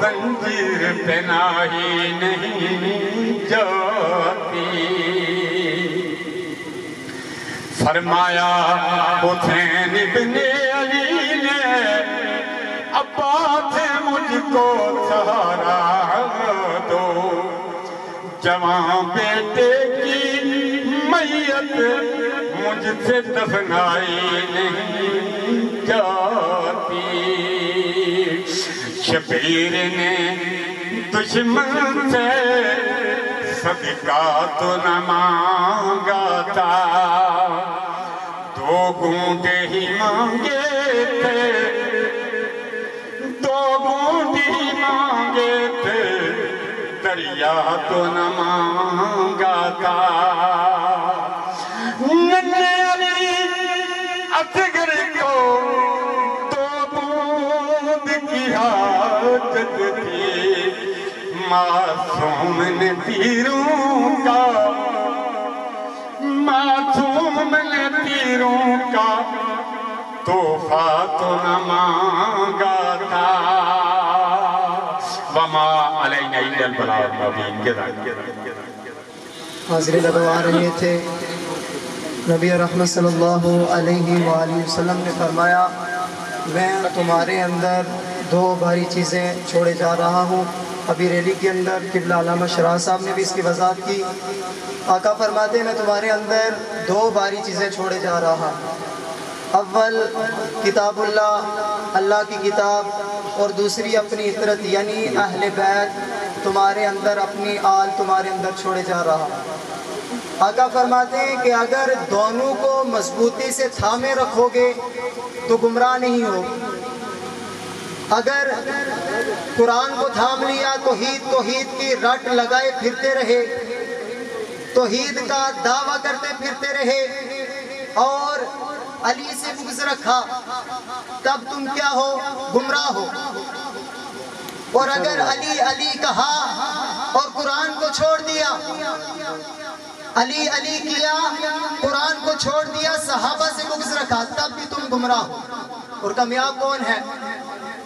زنجیر پہنائی نہیں جاتی۔ فرمایا حسین ابن علی نے ابا سے مجھ کو سہارا دو، جوان بیٹے کی میت مجھ سے دفنائی نہیں جاتی۔ شبیر نے دشمن سے صدقہ تو نہ مانگا تھا، 2 گھونٹ ہی مانگے تھے، 2 گھونٹ ہی مانگے تھے، دریا تو نہ مانگا تھا۔ ننھے علی اصغر کو 2 بوند کی حاجت تھی، معصوم نے تیروں کا، معصوم نے تیروں کا تحفہ تو نہ مانگا تھا۔ وما علینا الا البلاغ المبین کے حاضرین لگوا رہے تھے، نبی رحمت صلی اللہ علیہ وآلہ وسلم نے فرمایا میں تمہارے اندر 2 بھاری چیزیں چھوڑے جا رہا ہوں۔ ابھی ریلی کے اندر قبلہ علامہ شراح صاحب نے بھی اس کی وضاحت کی۔ آقا فرماتے ہیں میں تمہارے اندر 2 بھاری چیزیں چھوڑے جا رہا ہوں، اول کتاب اللہ کی کتاب، اور دوسری اپنی عطرت یعنی اہل بیت، تمہارے اندر اپنی آل تمہارے اندر چھوڑے جا رہا۔ آقا فرماتے ہیں کہ اگر دونوں کو مضبوطی سے تھامے رکھو گے تو گمراہ نہیں ہو۔ اگر قرآن کو تھام لیا، توحید کی رٹ لگائے پھرتے رہے، توحید کا دعویٰ کرتے پھرتے رہے اور علی سے بغض رکھا، تب تم کیا ہو؟ گمراہ ہو۔ اور اگر علی علی کہا اور قرآن کو چھوڑ دیا، علی علی کیا، قرآن کو چھوڑ دیا، صحابہ سے بغض رکھا، تب بھی تم گمراہ ہو۔ اور کامیاب کون ہے؟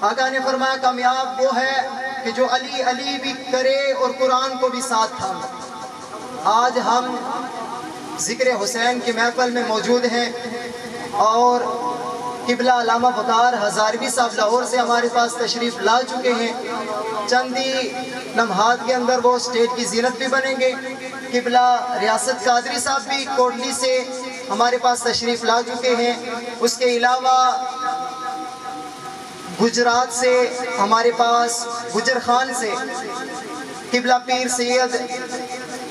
آقا نے فرمایا کامیاب وہ ہے کہ جو علی علی بھی کرے اور قرآن کو بھی ساتھ تھامے۔ آج ہم ذکر حسین کی محفل میں موجود ہیں اور قبلہ علامہ وقار ہزاروی صاحب لاہور سے ہمارے پاس تشریف لا چکے ہیں۔ چند ہی لمحات کے اندر وہ اسٹیج کی زینت بھی بنیں گے۔ قبلہ ریاست قادری صاحب بھی کوٹلی سے ہمارے پاس تشریف لا چکے ہیں۔ اس کے علاوہ گجرات سے ہمارے پاس گجر خان سے قبلہ پیر سید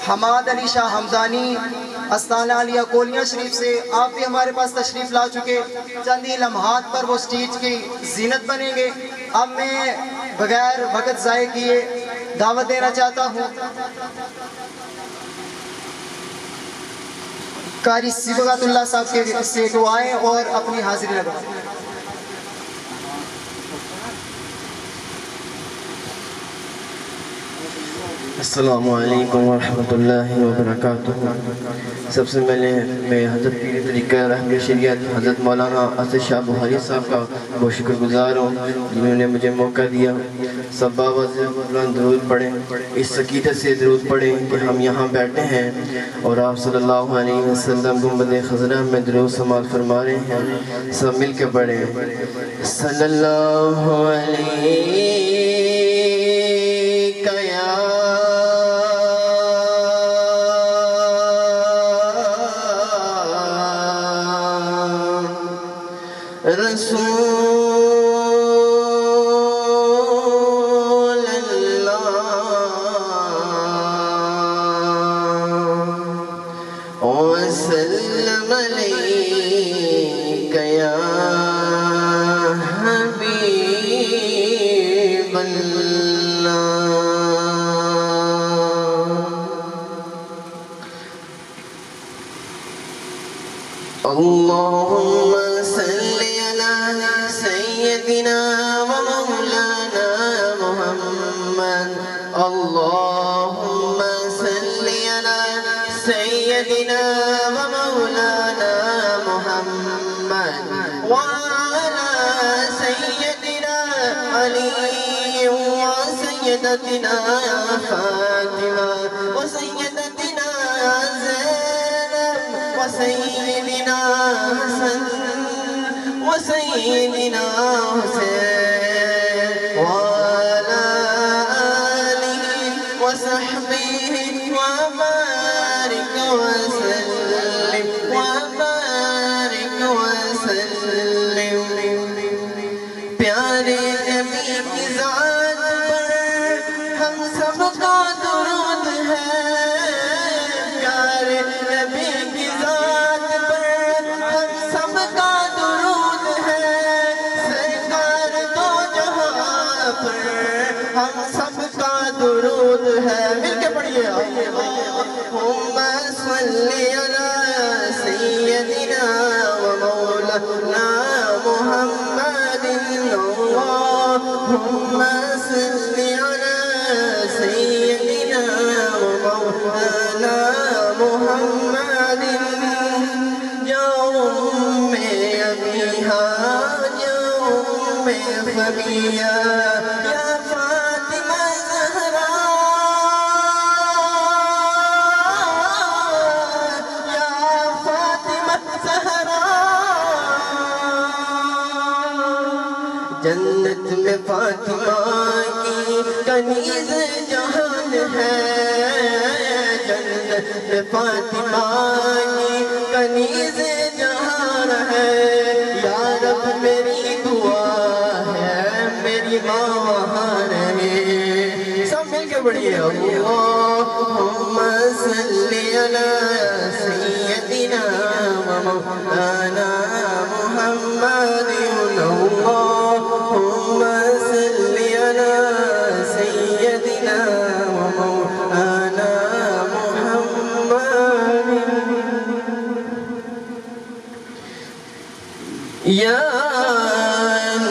حماد علی شاہ حمدانی استانہ علیہ کولیاں شریف سے آپ بھی ہمارے پاس تشریف لا چکے۔ چند ہی لمحات پر وہ سٹیج کی زینت بنیں گے۔ اب میں بغیر وقت ضائع کیے دعوت دینا چاہتا ہوں قاری صبغت اللہ صاحب کے سے دعائیں اور اپنی حاضری لگائیں۔ السلام علیکم ورحمۃ اللہ وبرکاتہ۔ سب سے پہلے میں حضرت پیر طریقہ رحمت شریعت حضرت مولانا اسد شاہ بخاری صاحب کا بہت شکر گزار ہوں جنہوں نے مجھے موقع دیا۔ سب بابا سے درود پڑھیں، اس عقیدت سے درود پڑھیں کہ ہم یہاں بیٹھے ہیں اور آپ صلی اللہ علیہ وسلم گنبد خضرا میں درود سماعت فرما رہے ہیں۔ سب مل کے پڑھیں صلی اللہ علیہ رسول اللہ وسلم علیک یا حبیب اللہ۔ اللہم صلی سیدنا و مولانا محمد، اللہم صلی علی سیدنا و مولانا محمد وعلی سیدنا علی سیدتنا فاطمہ وسیدتنا زینب وسیدنا حسن وسیدنا حسین وعلى آلہ وصحبہ وبارک وسلم وبارک وسلم پیارے نبی کی ذات پر ہم سب کا درود ہے پیارے نبی کی ذات پر ہم سب کا درود ہے سرکار دو جہاں پر ہم سب کا درود ہے مل کے پڑھیے اللہم صلی علی سیدنا و مولانا محمد اللہم صلی علی سیدنا و مولانا محمد یا ام ابیہا یا ام فبیہ یا فاطمہ زہرا یا فاطمہ زہرا جنت میں فاطمہ کی کنیز جہان ہے جنت میں فاطمہ کی کنیز جہان ہے یا رب میری دعا ہے میری ماں وہاں رہے سب مل کے پڑھیے اللہم صلی علی سیدنا و مولانا محمد اللہم صلی علی سیدنا و مولانا محمد یا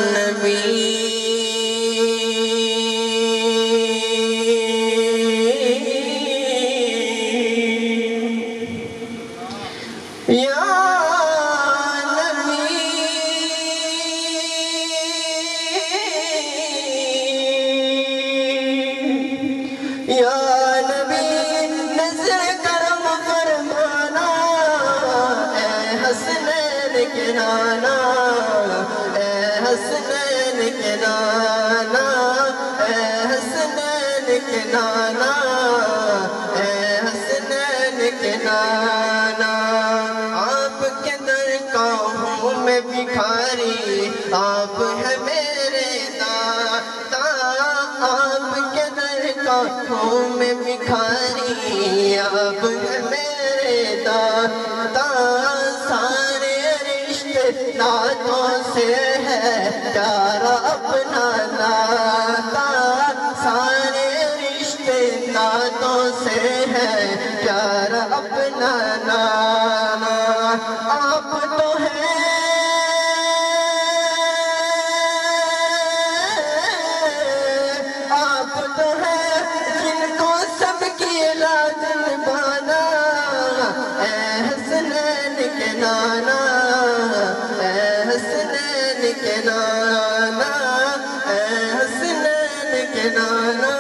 نبی یا نبی نظر کرم فرمانا اے حسنین کے نانا اے حسنین کے نانا اے حسنین کے نانا اے حسنین کے نانا آپ کے در کا ہوں میں بھکاری آپ ہے میرے داتا آپ کے در کا ہوں میں بھکاری آپ ہے میرے داتا سارے رشتے ناتوں سے ہے پیارا اپنا ناتا سارے رشتے ناتوں سے ہے پیارا اپنا نانا آپ تو ہیں آپ تو ہیں جن کو سب کی علاج بانا اے حسنین کے نانا اے حسنین کے نانا اے حسنین کے نانا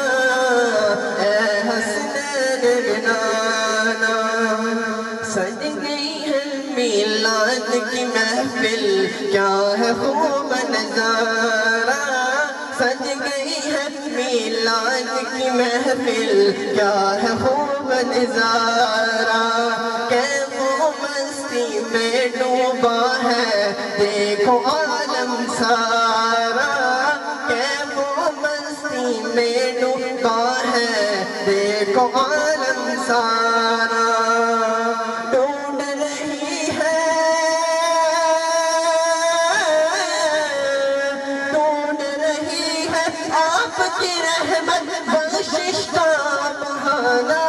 اے حسنین کے نانا سج گئی ہے میلاد کی محفل کیا ہے خوب نظارہ سج گئی ہے میلاد کی محفل کیا ہے خوب نظارہ کیف و مستی میں ڈوبا ہے دیکھو عالم سارا کیف و مستی میں ڈوبا ہے دیکھو عالم سارا ڈھونڈ رہی ہے آپ کی رحمت بخشش کا بہانا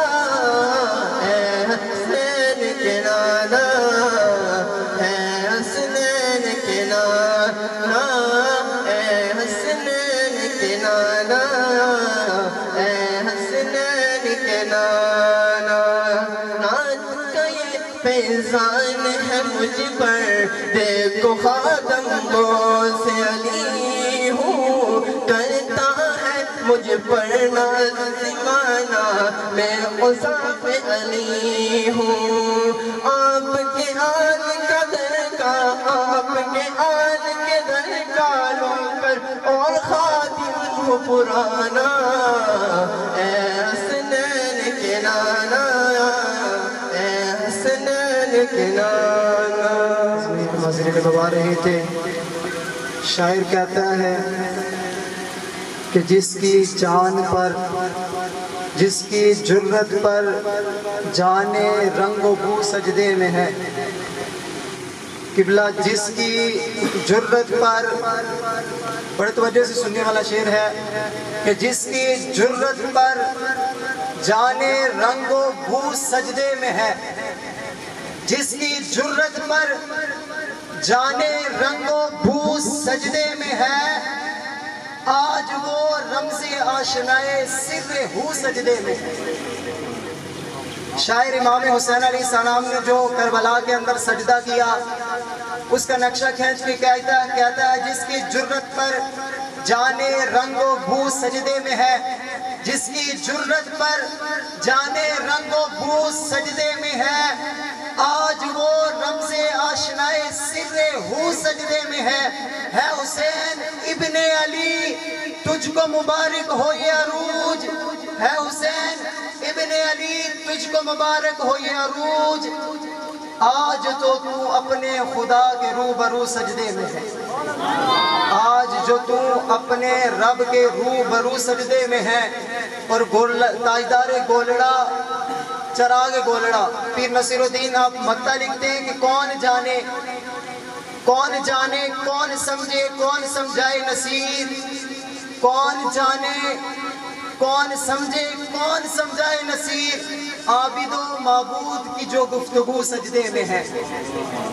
اے حسنین کے نانا اے حسنین کے نانا اے حسنین کے نانا اے حسنین کے نانا ناز کا یہ فیضان ہے مجھ پر دیکھو خاتم موسی علی ہوں کرتا ہے مجھ پر نازمانہ میں عصاف علی ہوں آپ کے آل کا در کا آپ کے آل کے در کا نوکر اور خادم ہوں پرانا اے حسنین کے نانا اے حسنین کے نانا حاضرین گوا رہے تھے شاعر کہتا ہے کہ جس کی جان پر جس کی جرت پر جانے رنگ و بو سجدے میں ہے قبلہ جس کی جرت پر بڑے توجہ سے سننے والا شعر ہے کہ جس کی جرت پر جانے رنگ و بو سجدے میں ہے جس کی جرت پر جانے رنگ و بو سجدے میں ہے آج وہ رمز آشنائے سر ہو سجدے میں ہے شاعر امام حسین علیہ السلام نے جو کربلا کے اندر سجدہ کیا اس کا نقشہ کھینچ کے کہتا ہے جس کی جرت پر جانے رنگ و بو سجدے میں ہے جس کی جرت پر جانے رنگ و بو سجدے میں ہے آج وہ رمز آشنائے سر ہو سجدے میں ہے حسین ابن علی تجھ کو مبارک ہو یہ عروج ہے حسین ابن علی تجھ کو مبارک ہو یہ عروج آج تو اپنے خدا کے روبرو سجدے میں ہے آج جو اپنے رب کے روبرو سجدے میں ہے اور تاجدار گولڑا چراغ گولڑا پیر نصیر الدین آپ مکتہ لکھتے ہیں کہ کون جانے کون سمجھے کون سمجھائے نصیر کون جانے کون سمجھے کون سمجھائے نصیر عابد و معبود کی جو گفتگو سجدے میں ہے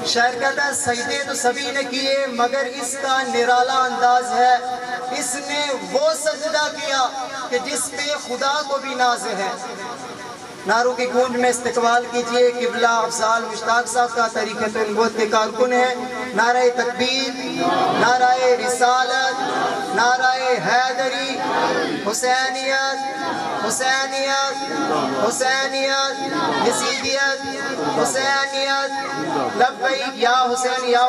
شاعر کہتا ہے سجدے تو سبھی نے کیے مگر اس کا نرالا انداز ہے اس نے وہ سجدہ کیا کہ جس پہ خدا کو بھی ناز ہے نعروں کی گونج میں استقبال کیجئے قبلہ افضال مشتاق صاحب کا طریقت النبوت کے کارکن ہے نعرہ تکبیر نعرہ رسالت نعرہ حیدری حسینیت حسینیت حسینیت یزیدیت حسینیت لبیک یا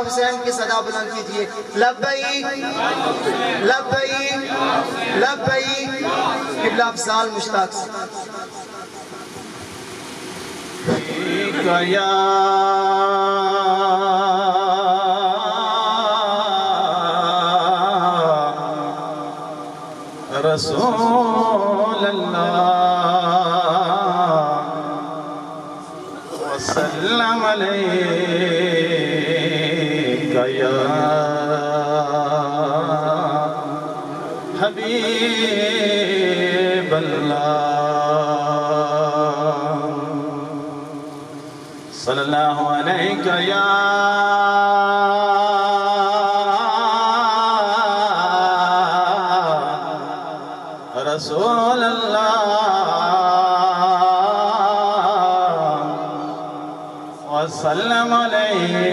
حسین کی صدا بلند کیجئے لبیک لبیک لبیک قبلہ افضال مشتاق صاحب یا رسول اللہ وسلم علیکہ یا حبیب اللہ صلی اللہ علیہ یا رسول اللہ وسلم علیہ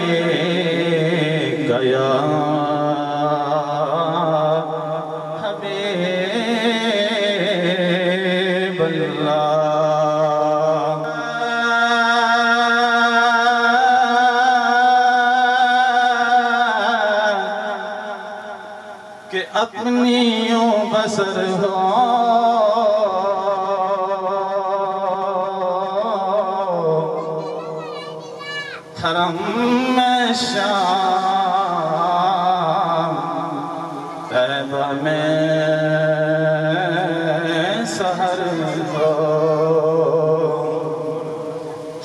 یا حبیب اللہ کہ اپنی یوں بسر ہو حرم میں شام طیبہ میں سحر ہو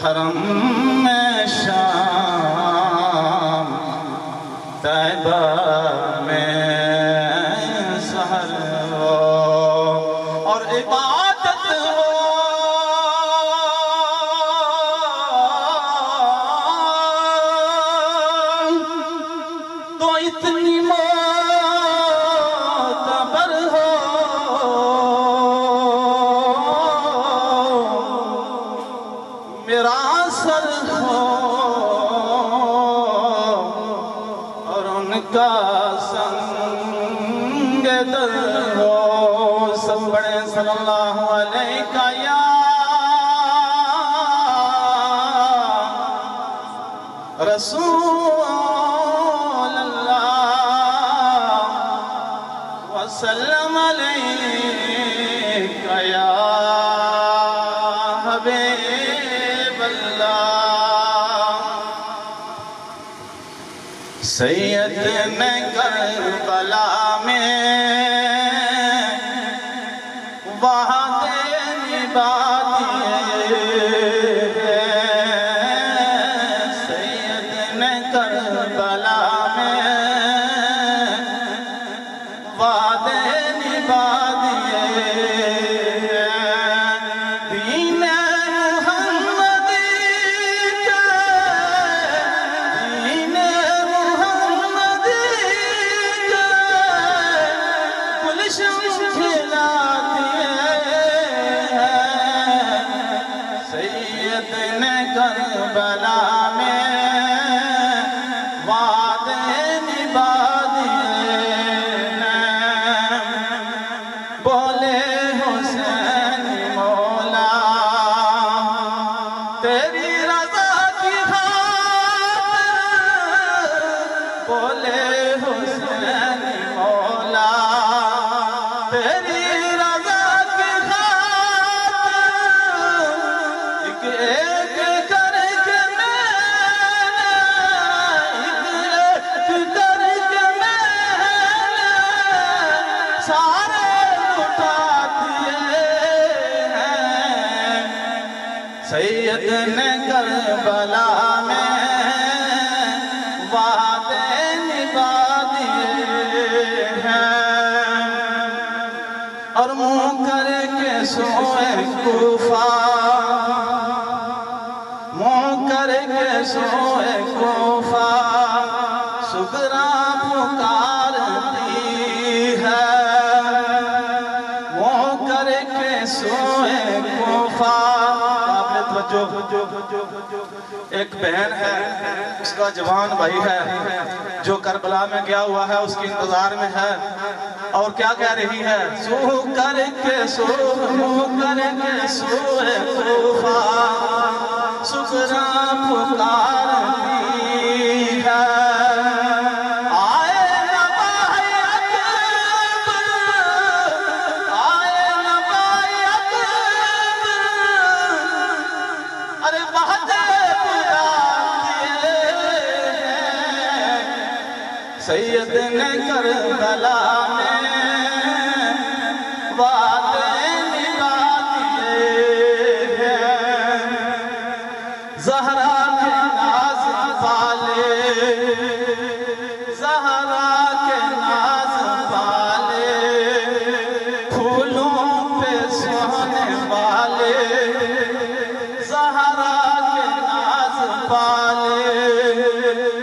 حرم میں شام طیبہ میں اور عبادت ہو تو اتنی معتبر ہو میرا سر ہو اور ان کا سنگ در ہو سب صلی اللہ علیہ یا رسول اللہ وسلم علیہ یا حبیب اللہ سید نے کربلا میں وعدے نبھا دیے سید نے کربلا میں وعدے نبھا دیے دین محمدی کے دین محمدی کے گلشن کھلا سید نے کربلا میں وعدے نبھا دیے بولے حسین مولا تیری رضا کی خاطر بولے حسین مولا تیری سید نے کربلا میں وعدے نبھا دیے ہیں اور منہ کر کے سوئے کوفہ منہ کر کے سوئے کوفہ سغرا پکارتی ہے منہ کر کے سوئے کوفہ ایک بہن ہے اس کا جوان بھائی ہے جو کربلا میں گیا ہوا ہے اس کی انتظار میں ہے اور کیا کہہ رہی ہے سو کر کے سوئے کوفہ سغرا پکارتی ہے سید نے کربلا میں وعدے نبھا دیے ہیں زہرا کے ناز والے زہرا کے ناز والے پھولوں پہ سونے والے زہرا کے ناز والے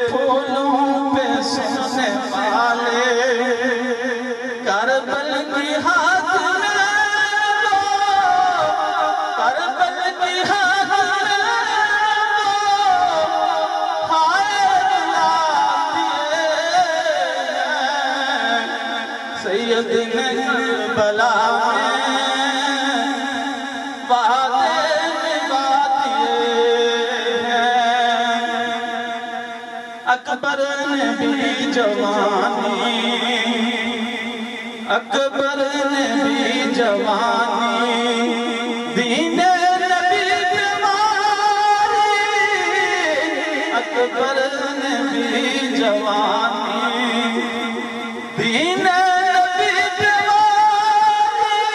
پھولوں پہ سونے والے کربل کی ہاتھ میں لو کربل کی ہاتھ میں لو ہائے دلاتی سید نے کربلا میں وعدے نبھا دیے ہیں اکبر نے بھی جوانی اکبر نے بھی جوانی دین نبی پہ ماری اکبر نے بھی جوانی دین نبی پہ ماری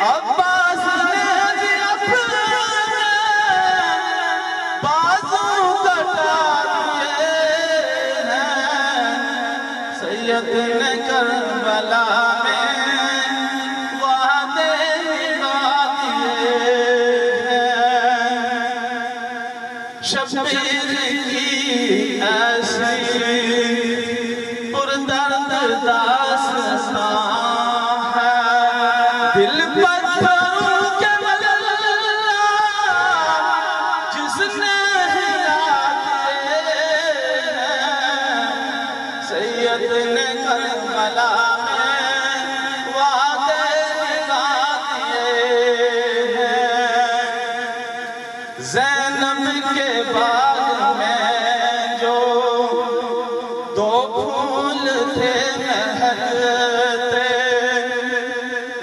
عباس نے بھی اپنے بازو کٹا سید نے کربلا میں وعدے نبھا دیے ہیں شبیر کی ایسی پردرد داستان ہے دل پتھروں کے ملا جس نے ہلا دیے ہیں سید نے کربلا میں وعدے نبھا باغ میں جو دو پھول تھے مہکتے،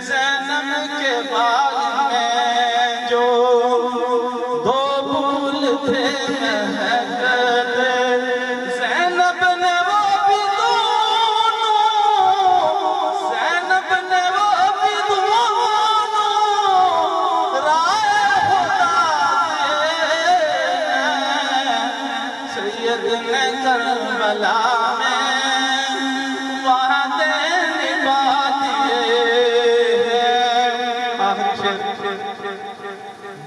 زینب کے باغ میں جو دو پھول تھے مہکتے، زینب نے وہ بھی دونوں، زینب نے وہ بھی دونوں رائے خدا دیے، سید نے کربلا میں وعدے نبھا دیے۔ آخری شعر،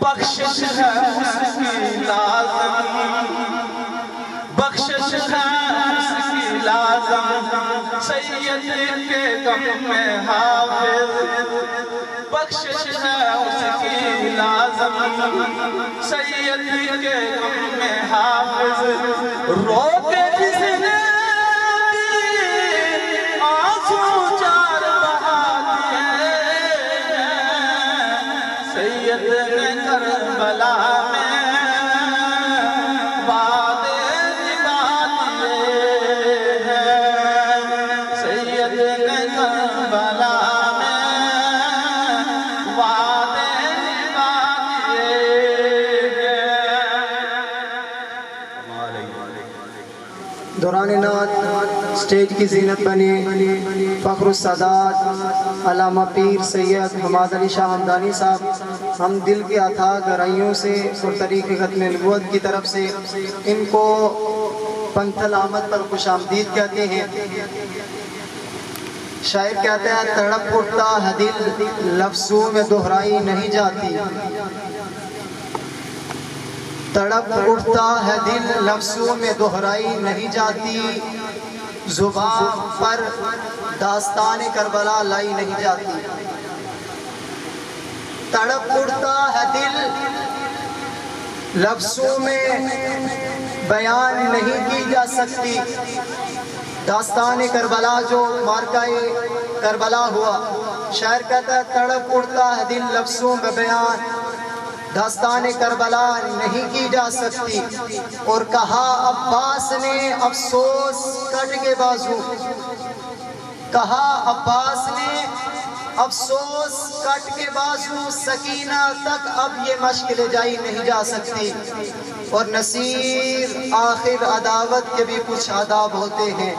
بخشش ہے اس کی لازم، بخشش ہے اس کی لازم، سید کے غم میں حافظ، بخشش ہے اس کی لازم، سید کے غم میں حافظ، رو کے جس نے آنسو چار بہا دیے، سید نے کربلا میں وعدے نبھا دیے ہیں، سید نے کربلا میں وعدے نبھا دیے ہیں۔ دوران نعت سٹیج کی زینت بنے فخر السادات علامہ پیر سید حماد علی شاہ ہمدانی صاحب، ہم دل کے اتھاہ گہرائیوں سے اور طریق ختم نبوت کی طرف سے ان کو پنتھل آمد پر خوش آمدید کہتے ہیں۔ شاعر کہتا ہے تڑپ اٹھتا ہے دل لفظوں میں دہرائی نہیں جاتی، تڑپ اٹھتا ہے دل لفظوں میں دہرائی نہیں جاتی، زبان پر داستان کربلا لائی نہیں جاتی، تڑپ اٹھتا ہے دل لفظوں میں بیان نہیں کی جا سکتی، داستان کربلا جو مارکہ کربلا ہوا، شاعر کہتا ہے تڑپ اٹھتا ہے دل لفظوں میں بیان داستان کربلا نہیں کی جا سکتی، اور کہا عباس نے افسوس کٹ کے بازو، کہا عباس نے افسوس کٹ کے بازو، سکینہ تک اب یہ مشق لے جائی نہیں جا سکتی، اور نصیر آخر عداوت کے بھی کچھ آداب ہوتے ہیں،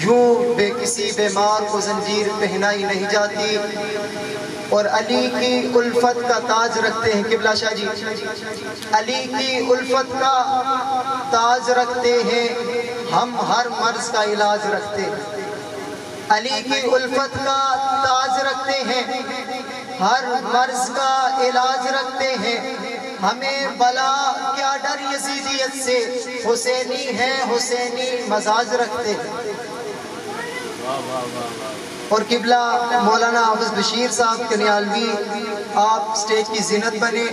یوں بے کسی بیمار کو زنجیر پہنائی نہیں جاتی، اور علی کی الفت کا تاج رکھتے ہیں قبلہ شاہ جی، علی کی الفت کا تاج رکھتے ہیں، ہم ہر مرض کا علاج رکھتے ہیں، علی کی الفت کا تاج رکھتے ہیں، ہر مرض کا علاج رکھتے ہیں، ہمیں بلا کیا ڈر یزیدیت سے، حسینی ہے حسینی مزاج رکھتے ہیں۔ اور قبلہ مولانا حافظ بشیر صاحب کنیالوی، آپ سٹیج کی زینت بنے،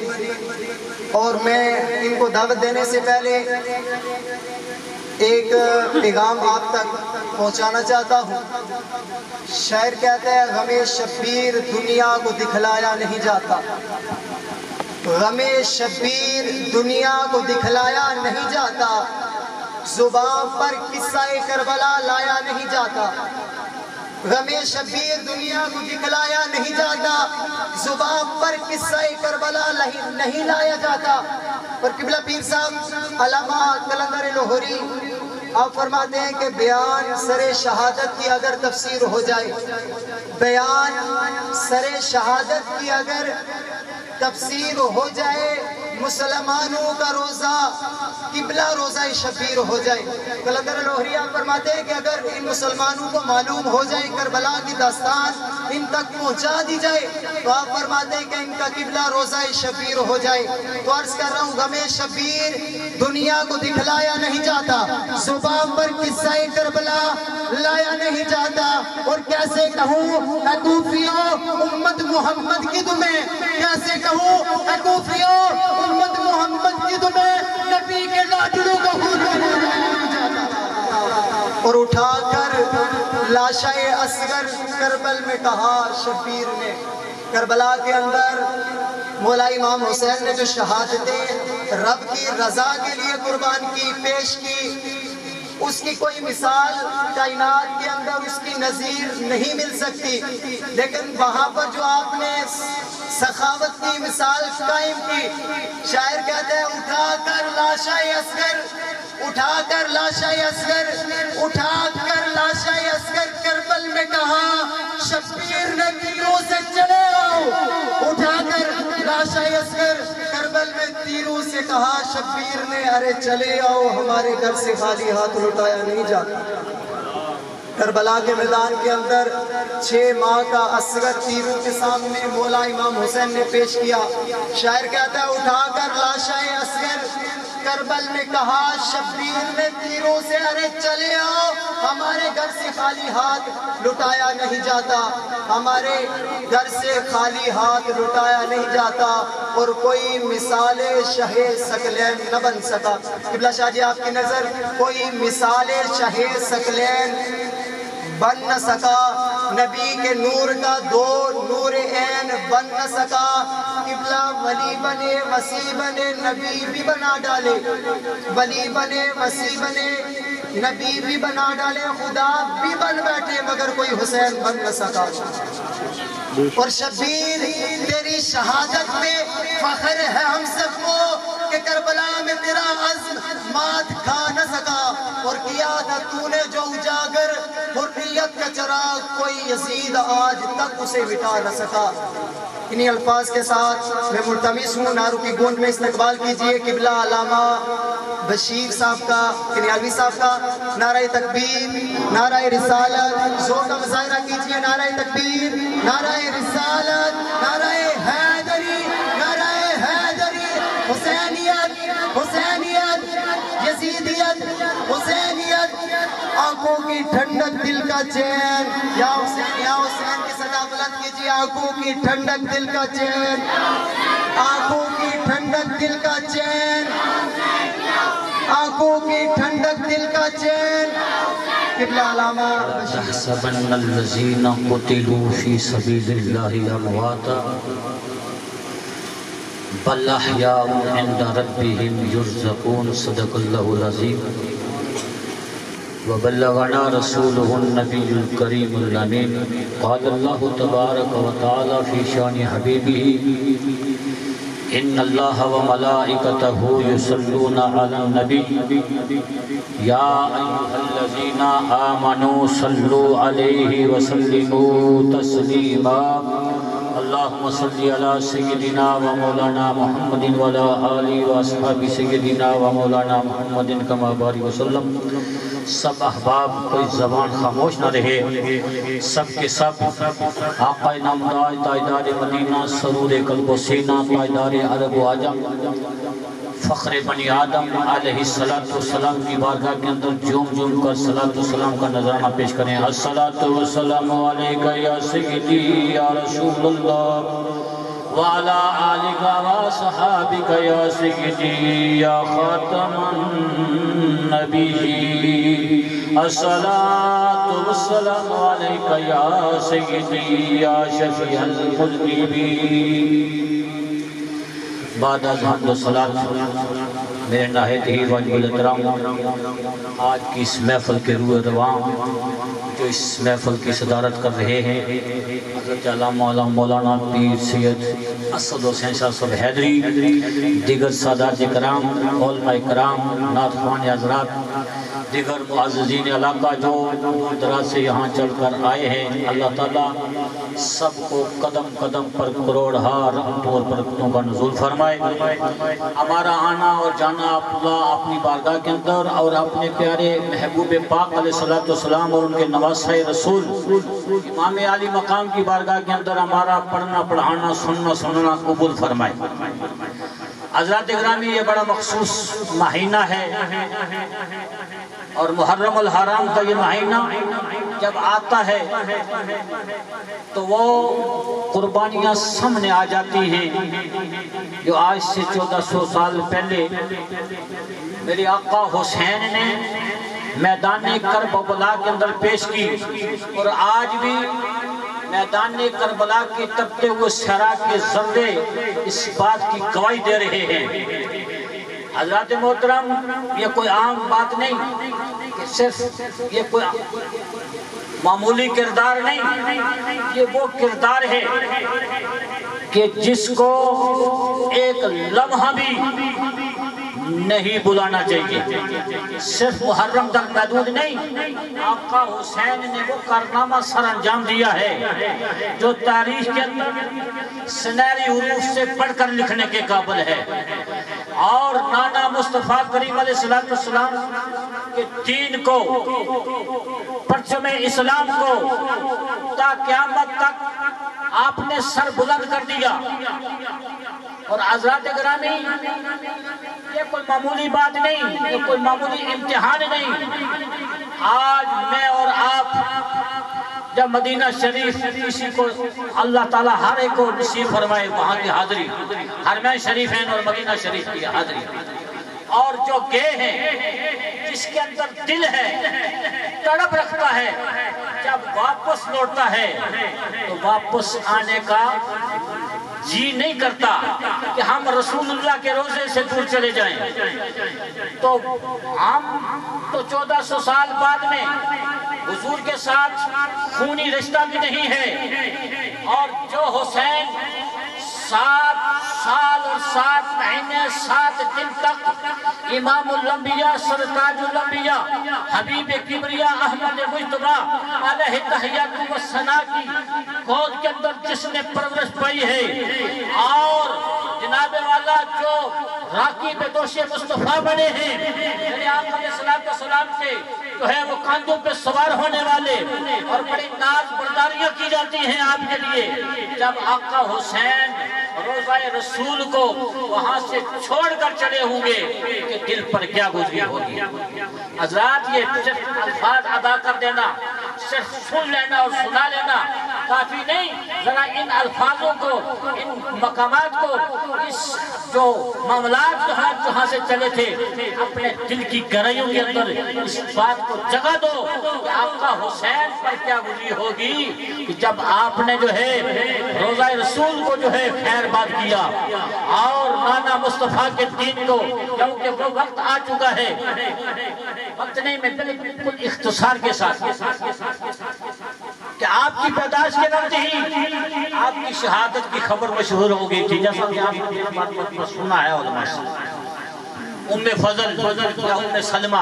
اور میں ان کو دعوت دینے سے پہلے ایک پیغام آپ تک پہنچانا چاہتا ہوں۔ شاعر کہتا ہے غم شبیر دنیا کو دکھلایا نہیں جاتا، غم شبیر دنیا کو دکھلایا نہیں جاتا، زبان پر قصہ کربلا لایا نہیں جاتا، غم شبیر دنیا کو دکھلایا نہیں جاتا، زبان پر قصہ کربلا نہیں لایا جاتا۔ اور قبلہ پیر صاحب علامہ قلندر لاہوری آپ فرماتے ہیں کہ بیان سر شہادت کی اگر تفسیر ہو جائے، بیان سر شہادت کی اگر تفسیر ہو جائے، مسلمانوں کا روزہ قبلہ روزہ شبیر ہو جائے۔ قلندر لاہوری آپ فرماتے ہیں کہ اگر ان مسلمانوں کو معلوم ہو جائے کربلا کی داستان ان تک پہنچا دی جائے تو آپ فرماتے ہیں کہ ان کا قبلہ روزہ شبیر ہو جائے۔ تو عرض کر رہا ہوں غم شبیر دنیا کو دکھلایا نہیں جاتا، زبان پر قصہ کربلا لایا نہیں جاتا، اور کیسے کہوں اے کوفیوں امت محمد کی تمہیں، کیسے کہوں اے کوفیوں امت محمد کی تمہیں، نبی کے لاڈلوں کو اور اٹھا کر لاشہ اصغر کربل میں کہا شبیر نے۔ کربلا کے اندر مولا امام حسین نے جو شہادتیں رب کی رضا کے لیے قربان کی، پیش کی، اس کی کوئی مثال کائنات کے اندر اس کی نظیر نہیں مل سکتی، لیکن وہاں پر جو آپ نے سخاوت کی مثال قائم کی، شاعر کہتے ہیں اٹھا کر لاشا اصغر، اٹھا کر لاشا اصغر، اٹھا کر لاشا اصغر، کربل میں کہا شبیر نے تیروں سے چلے آؤ، اٹھا کر لاشا اصغر، کربل میں تیروں سے کہا شبیر نے ارے چلے آؤ، ہمارے گھر سے خالی ہاتھ لوٹایا نہیں جاتا۔ کربلا کے میدان کے اندر 6 ماہ کا اصغر تیروں کے سامنے مولا امام حسین نے پیش کیا۔ شاعر کہتا ہے اٹھا کر لاشا اصغر، کربل میں کہا شبیر نے تیروں سے ارے چلے آؤ، ہمارے گھر سے خالی ہاتھ لٹایا نہیں جاتا، ہمارے گھر سے خالی ہاتھ لٹایا نہیں جاتا، اور کوئی مثال شہ ثقلین نہ بن سکا۔ قبلہ شاہ جی آپ کی نظر کوئی مثال شہ ثقلین بن نہ سکا، نبی کے نور کا دو نور عین بن نہ سکا، قبلہ ولی بنے وسیع بنے نبی بھی بنا ڈالے، ولی بنے وسیع بنے نبی بھی بنا ڈالے، خدا بھی بن بیٹھے مگر کوئی حسین بن نہ سکا۔ اور شبیر تیری شہادت میں فخر ہے ہم سب کو کہ کربلا میں تیرا عزم مات کھا نہ سکا، اور کیا تھا تو نے جو اجاگر حریت کا چراغ، کوئی یزید آج تک اسے مٹا نہ سکا۔ انہی الفاظ کے ساتھ میں ملتمس ہوں نعروں کی گونج میں استقبال کیجئے قبلہ علامہ بشیر صاحب کا، کنیالوی صاحب کا، نعرہ تکبیر، نعرہ رسالت، زور کا مظاہرہ کیجئے، نعرہ تکبیر، نعرہ رسالت، نعرہ حیدری، نعرہ حیدری، حسینیت، حسینیت، یزیدیت، حسینیت، آنکھوں کی ٹھنڈک دل کا چین، یا حسین کی صدا بلند کیجئے، آنکھوں کی ٹھنڈک دل کا چین، آنکھوں کی ٹھنڈک دل کا چین، آنکھوں کی ٹھنڈک دل کا چین۔ قبلہ علامہ تحسبن الذین قتلوا فی سبیل اللہ امواتا بل احیاء عند ربهم یرزقون، صدق اللہ العظیم۔ وبلغنا رسوله النبی الکریم الامین، قال اللہ تبارک و تعالی فی شان حبیبہ ان اللہ وملائکتہ یصلون علی النبی یا ایھا الذین آمنوا صلوا علیہ وسلموا تسلیما، اللہم صلی علی سیدنا و مولانا محمد وعلی آلہ و اصحاب سیدنا و مولانا محمد کما بارک وسلم۔ سب احباب کوئی زبان خاموش نہ رہے، سب کے سب آقا نامدار تاجدار مدینہ، سرور قلب و سینہ، تاجدار عرب و عجم، فخر بنی آدم علیہ السلام کی بارگاہ کے اندر جھوم جھوم کر صلاۃ و سلام کا نذرانہ پیش کریں۔ الصلاۃ والسلام علیکہ یا سیدی یا رسول اللہ وعلی آلک و صحابک یا سیدی یا خاتم النبی، الصلاۃ والسلام علیکہ یا سیدی یا شفیع المذنبین۔ بعد از حمد و صلاۃ میرے نہایت ہی واجب الاحترام آج کی اس محفل کے روح رواں جو اس محفل کی صدارت کر رہے ہیں حضرت علامہ مولانا پیر سید اسد حسین شاہ صاحب حیدری، دیگر سادات کرام، علماء کرام، نعت خوان حضرات، دیگر معززین علاقہ جو دراز سے یہاں چل کر آئے ہیں، اللہ تعالیٰ سب کو قدم قدم پر کروڑ ہار رحمتوں اور برکتوں کا نزول فرمائے۔ ہمارا آنا اور جانا اللہ اپنی بارگاہ کے اندر اور اپنے پیارے محبوب پاک علیہ السلام اور ان کے نواسہ رسول امام عالی مقام کی بارگاہ کے اندر ہمارا پڑھنا پڑھانا سننا قبول فرمائے۔ حضرات گرامی، یہ بڑا مخصوص مہینہ ہے اور محرم الحرام کا یہ مہینہ جب آتا ہے تو وہ قربانیاں سامنے آ جاتی ہیں جو آج سے 1400 سال پہلے میرے آقا حسین نے میدان کربلا کے اندر پیش کی، اور آج بھی میدان کربلا کی تپتے ہوئے صحرا کے ذرے اس بات کی گواہی دے رہے ہیں حضرات محترم، یہ کوئی عام بات نہیں کہ صرف یہ کوئی معمولی کردار نہیں، یہ وہ کردار ہے کہ جس کو ایک لمحہ بھی نہیں بلانا چاہیے۔ صرف محرم تک محدود نہیں، آقا حسین نے وہ کارنامہ سر انجام دیا ہے جو تاریخ کے اندر سنہری حروف سے پڑھ کر لکھنے کے قابل ہے، اور نانا مصطفیٰ کریم علیہ السلام کے دین کو، پرچم اسلام کو تا قیامت تک آپ نے سر بلند کر دیا۔ اور حضرات گرامی، یہ کوئی معمولی بات نہیں، یہ کوئی معمولی امتحان نہیں۔ آج میں اور آپ جب مدینہ شریف کسی کو اللہ تعالیٰ ہر ایک کو نصیب فرمائے وہاں کی حاضری، حرمین شریفین اور مدینہ شریف کی حاضری، اور جو گئے ہیں جس کے اندر دل ہے، تڑپ رکھتا ہے، جب واپس لوٹتا ہے تو واپس آنے کا جی نہیں کرتا کہ ہم رسول اللہ کے روزے سے دور چلے جائیں۔ تو ہم تو 1400 سال بعد میں حضور کے ساتھ خونی رشتہ بھی نہیں ہے، اور جو حسین 7 سال اور 7 مہینے 7 دن تک امام الانبیاء سرتاج الانبیاء حبیب کبریا احمد مجتبیٰ علیہ تحیات و ثنا کی گود کے اندر جس نے پرورش پائی ہے، اور جناب والا جو راکی پہ دوش مصطفیٰ بنے ہیں، میرے آقا علیہ السلام کے جو ہے وہ کاندھوں پہ سوار ہونے والے، اور بڑی ناز برداریاں کی جاتی ہیں آپ کے لیے۔ جب آقا حسین روزہ رسول کو وہاں سے چھوڑ کر چلے ہوں گے کہ دل پر کیا گزری ہوگی۔ حضرات، یہ صرف الفاظ ادا کر دینا، صرف سن لینا اور سنا لینا کافی نہیں، ذرا ان الفاظوں کو، ان مقامات کو، اس جو معاملات جہاں سے چلے تھے، اپنے دل کی گہرائیوں کے اندر اس بات کو جگہ دو کہ آقا حسین پر کیا گزری ہوگی کہ جب آپ نے جو ہے روزہ رسول کو جو ہے خیر بات کیا، اور نانا مصطفیٰ کے دین کو، کیونکہ وہ وقت آ چکا ہے، وقت نہیں، میں بالکل اختصار کے ساتھ کہ آپ کی پیدائش کے وقت ہی آپ کی شہادت کی خبر مشہور ہو گئی تھی، جیسا کہ آپ نے سنا ہے علماء سے۔ ام فضل یا ام سلمہ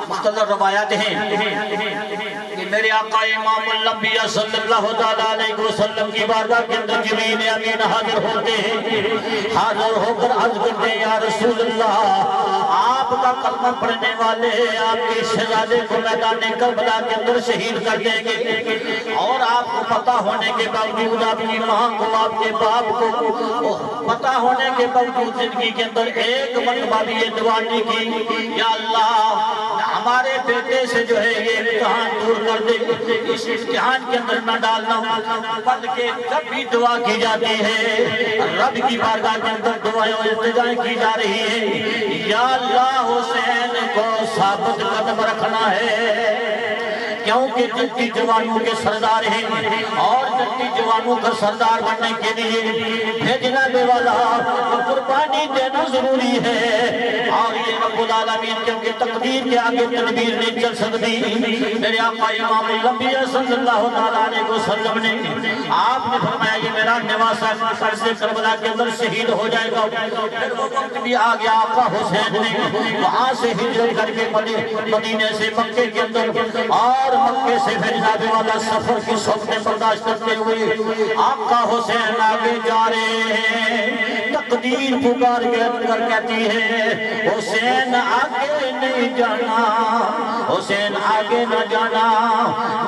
مختلف روایات ہیں کہ میرے آقا امام الانبیاء صلی اللہ علیہ وسلم کی بارگاہ کے اندر جبریل امین حاضر ہوتے ہیں، حاضر ہو کر عرض کرتے ہیں یا رسول اللہ، آپ کا کلمہ پڑھنے والے آپ کے شہزادے کو میدان کربلا کے اندر شہید کر دیں گے، اور آپ کو پتہ ہونے کے باوجود، آپ کی ماں کو، آپ کے باپ کو پتہ ہونے کے باوجود زندگی کے اندر ایک مرتبہ بھی یہ دعا نہیں کی یا اللہ ہمارے بیٹے سے جو ہے یہ امتحان دور کر دے، اس امتحان کے اندر نہ ڈالنا، بلکہ جب بھی دعا کی جاتی ہے رب کی بارگاہ کے اندر دعائیں اور التجائیں کی جا رہی ہیں، یا اللہ حسین کو ثابت قدم رکھنا ہے، کیونکہ جنتی جوانوں کے سردار ہیں، اور جنتی جوانوں کا سردار بننے کے لیے بھیجنا بے والا قربانی دینا ضروری ہے، اور یہ رب العالمین کیونکہ تقدیر کے آگے تدبیر نہیں چل سکتی۔ میرے آقا امام الانبیاء صلی اللہ علیہ وسلم نے آپ نے فرمایا یہ میرا نواسا فرض کربلا کے اندر شہید ہو جائے گا، پھر وہ وقت بھی آ گیا، آقا حسین نے وہاں سے ہجرت کر کے مدینے سے مکے کے اندر، اور مکے سے پھر جناب والا سفر کی صحبتیں برداشت کرتے ہوئے آقا حسین آگے جا رہے ہیں۔ تقدیر پکار کر کہتی ہے حسین آگے نہیں جانا، حسین آگے نہ جانا،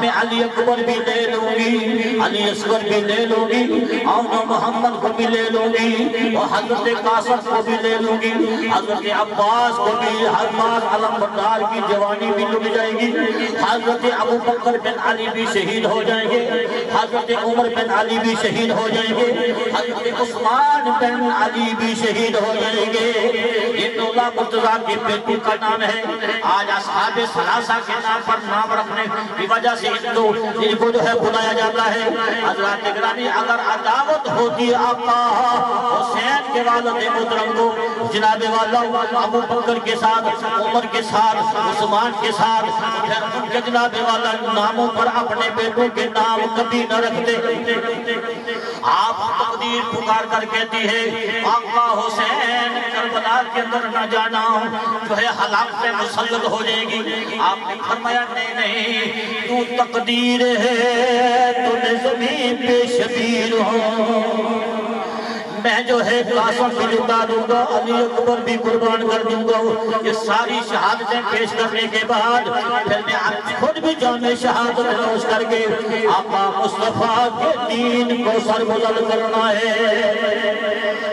میں علی اکبر بھی لے لوں گی، علی اصغر بھی لے لوں گی، اور محمد کو بھی لے لوں گی، اور حضرت قاسم کو بھی لے لوں گی، حضرت عباس کو بھی، حضرت علم بردار کی جوانی بھی لٹ جائے گی، حضرت ابو بکر بن علی بھی شہید ہو جائیں گے، حضرت عمر بن علی بھی شہید ہو جائیں گے، حضرت عثمان بن علی بھی شہید ہو جائیں گے۔ یہ دولہ مرتضیٰ کے بیٹوں کا نام ہے۔ آج اصحاب ثلاثہ کے نام پر نام رکھنے کی وجہ سے ان کو جو ہے بلایا جاتا ہے۔ حضرات گرامی اگر عداوت ہوتی آقا حسین کے والد محترم کو جناب والا ابو بکر کے ساتھ، عمر کے ساتھ، عثمان کے ساتھ، پھر ان کے جناب والا ناموں پر اپنے بیٹوں کے نام کبھی نہ رکھتے۔ آپ تقدیر پکار کر کہتی ہے آقا حسین کربلا کے اندر نہ جانا جو ہے ہلاکت پہ مسلط ہو جائے گی۔ آپ نے فرمایا نہیں نہیں، تو تقدیر ہے تو زمین پہ شبیر ہوں، میں جو ہے قاسم بھی جتا دوں گا، علی اکبر بھی قربان کر دوں گا۔ یہ ساری شہادتیں پیش کرنے کے بعد پھر میں خود بھی جامع شہادت نوش کر کے آقا مصطفیٰ کے دین کو سر بلند کرنا ہے۔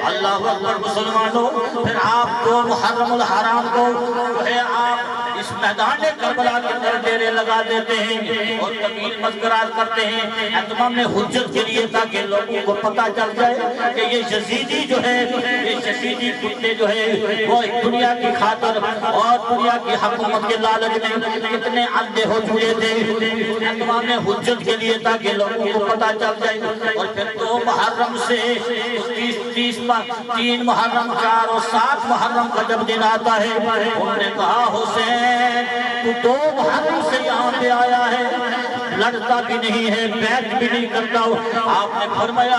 اللہ اکبر مسلمانوں، پھر آپ کو محرم الحرام کو جو ہے آپ اس میدان کربلا کے اندر ڈیرے لگا دیتے ہیں اور طویل مذکرات کرتے ہیں اتمام حجت کے لیے، تاکہ لوگوں کو پتہ چل جائے کہ یہ یزیدی جو ہے، یہ یزیدی کتے جو ہے وہ دنیا کی خاطر اور دنیا کی حکومت کے لالچ میں کتنے اندھے ہو چکے تھے، اتمام حجت کے لیے تاکہ لوگوں کو پتہ چل جائے۔ اور پھر 2 محرم سے 3 محرم 4 اور 7 محرم کا جب دن آتا ہے، انہوں نے کہا حسین تو 2 محرم سے یہاں پہ آیا ہے، لڑتا بھی نہیں ہے، بیعت بھی نہیں کرتا۔ آپ نے فرمایا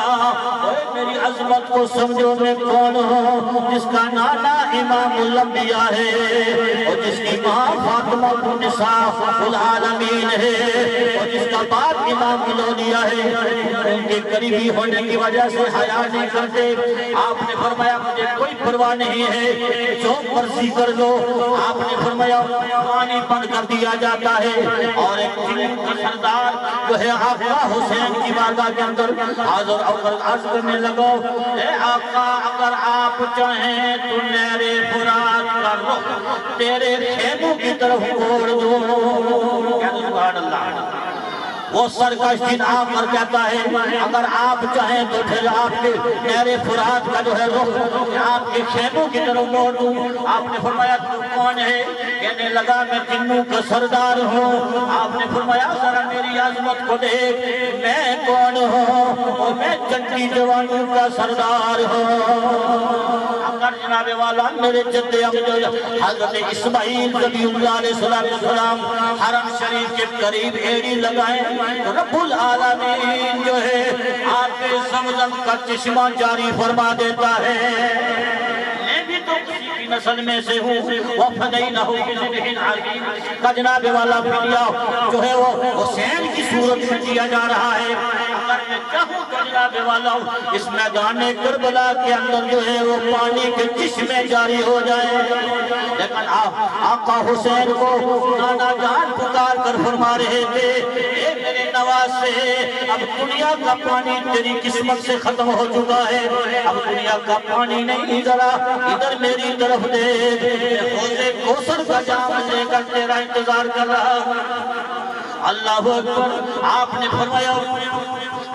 میری عظمت کو سمجھو میں کون ہوں، جس کا نانا امام الانبیاء ہے اور جس کی ماں فاطمہ النساء العالمین ہے اور جس کا باپ امام الاولیاء ہے۔ ان کے قریبی ہونے کی وجہ سے حیا نہیں کرتے۔ آپ نے فرمایا مجھے کوئی پرواہ نہیں ہے، جو مرضی کر لو۔ آپ نے فرمایا پانی بند کر دیا جاتا ہے اور ایک جنگ کا سردار جو ہے آقا حسین کی بارگاہ کے اندر حاضر اور عرض کرنے لگو، اے آقا اگر آپ چاہیں تو نہر فرات کا رخ تیرے خیموں کی طرف موڑ دو۔ کہہ دو سبحان اللہ۔ وہ سرکش دن آ کر کہتا ہے اگر آپ چاہیں تو پھر آپ کے نہر فرات کا جو ہے رخ آپ کے خیموں کی طرف موڑ دوں۔ آپ نے فرمایا تو کون ہے؟ کہنے لگا میں جنوں کا سردار ہوں۔ آپ نے فرمایا ذرا میری عظمت کو دیکھ، میں کون ہوں اور میں جنگی جوانوں کا سردار ہوں۔ اگر جناب والا میرے جد حضرت اسماعیل نبی اللہ علیہ السلام حرم شریف کے قریب ایڑی لگائیں، رب العالمین جو ہے آپ کے زمزم کا چشمہ جاری فرما دیتا ہے۔ میں بھی تو کسی کی نسل میں سے ہوں، وَفَدَيْنَهُ بِذِبْحٍ عَظِيمٍ کا جناب والا فدیہ جو ہے وہ حسین کی صورت میں دیا جا رہا ہے۔ اگر میں چاہوں تو جناب والا اس میدان کربلا کے اندر جو ہے وہ پانی کے چشمے جاری ہو جائے، لیکن آقا حسین کو نانا جان پکار کر فرما رہے تھے اے میرے نواز سے اب دنیا کا پانی تیری قسمت سے ختم ہو چکا ہے، اب دنیا کا پانی نہیں، ذرا ادھر میری طرف دیکھ، حوض کوثر کا جام لے کر تیرا انتظار کر رہا ہوں۔ اللہ اکبر۔ آپ نے فرمایا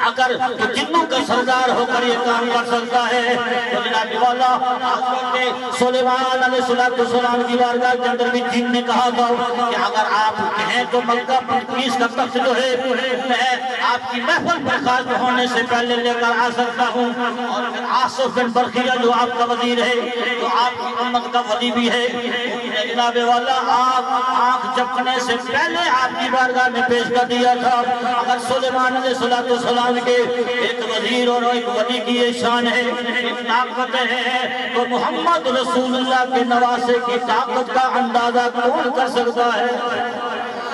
اگر جنوں کا سردار ہو کر یہ کام کر سکتا ہے تو جناب والا حضرت سلیمان علیہ السلام کی بارگاہ کے اندر بھی جن نے کہا تھا کہ اگر آپ کہیں تو مکہ بلقیس کا تخت جو ہے میں آپ کی محفل برخاست ہونے سے پہلے لے کر آ سکتا ہوں، اور پھر آصف بن برقیہ جو آپ کا وزیر ہے تو آپ کی امت کا ولی بھی ہے، جناب والا آنکھ جھپکنے سے پہلے آپ کی بارگاہ میں پیش کر دیا تھا۔ اگر سلیمان علیہ السلام کے ایک وزیر اور ایک ولی کی یہ شان ہے، ایک طاقت ہے، تو محمد رسول اللہ کے نواسے کی طاقت کا اندازہ کون کر سکتا ہے؟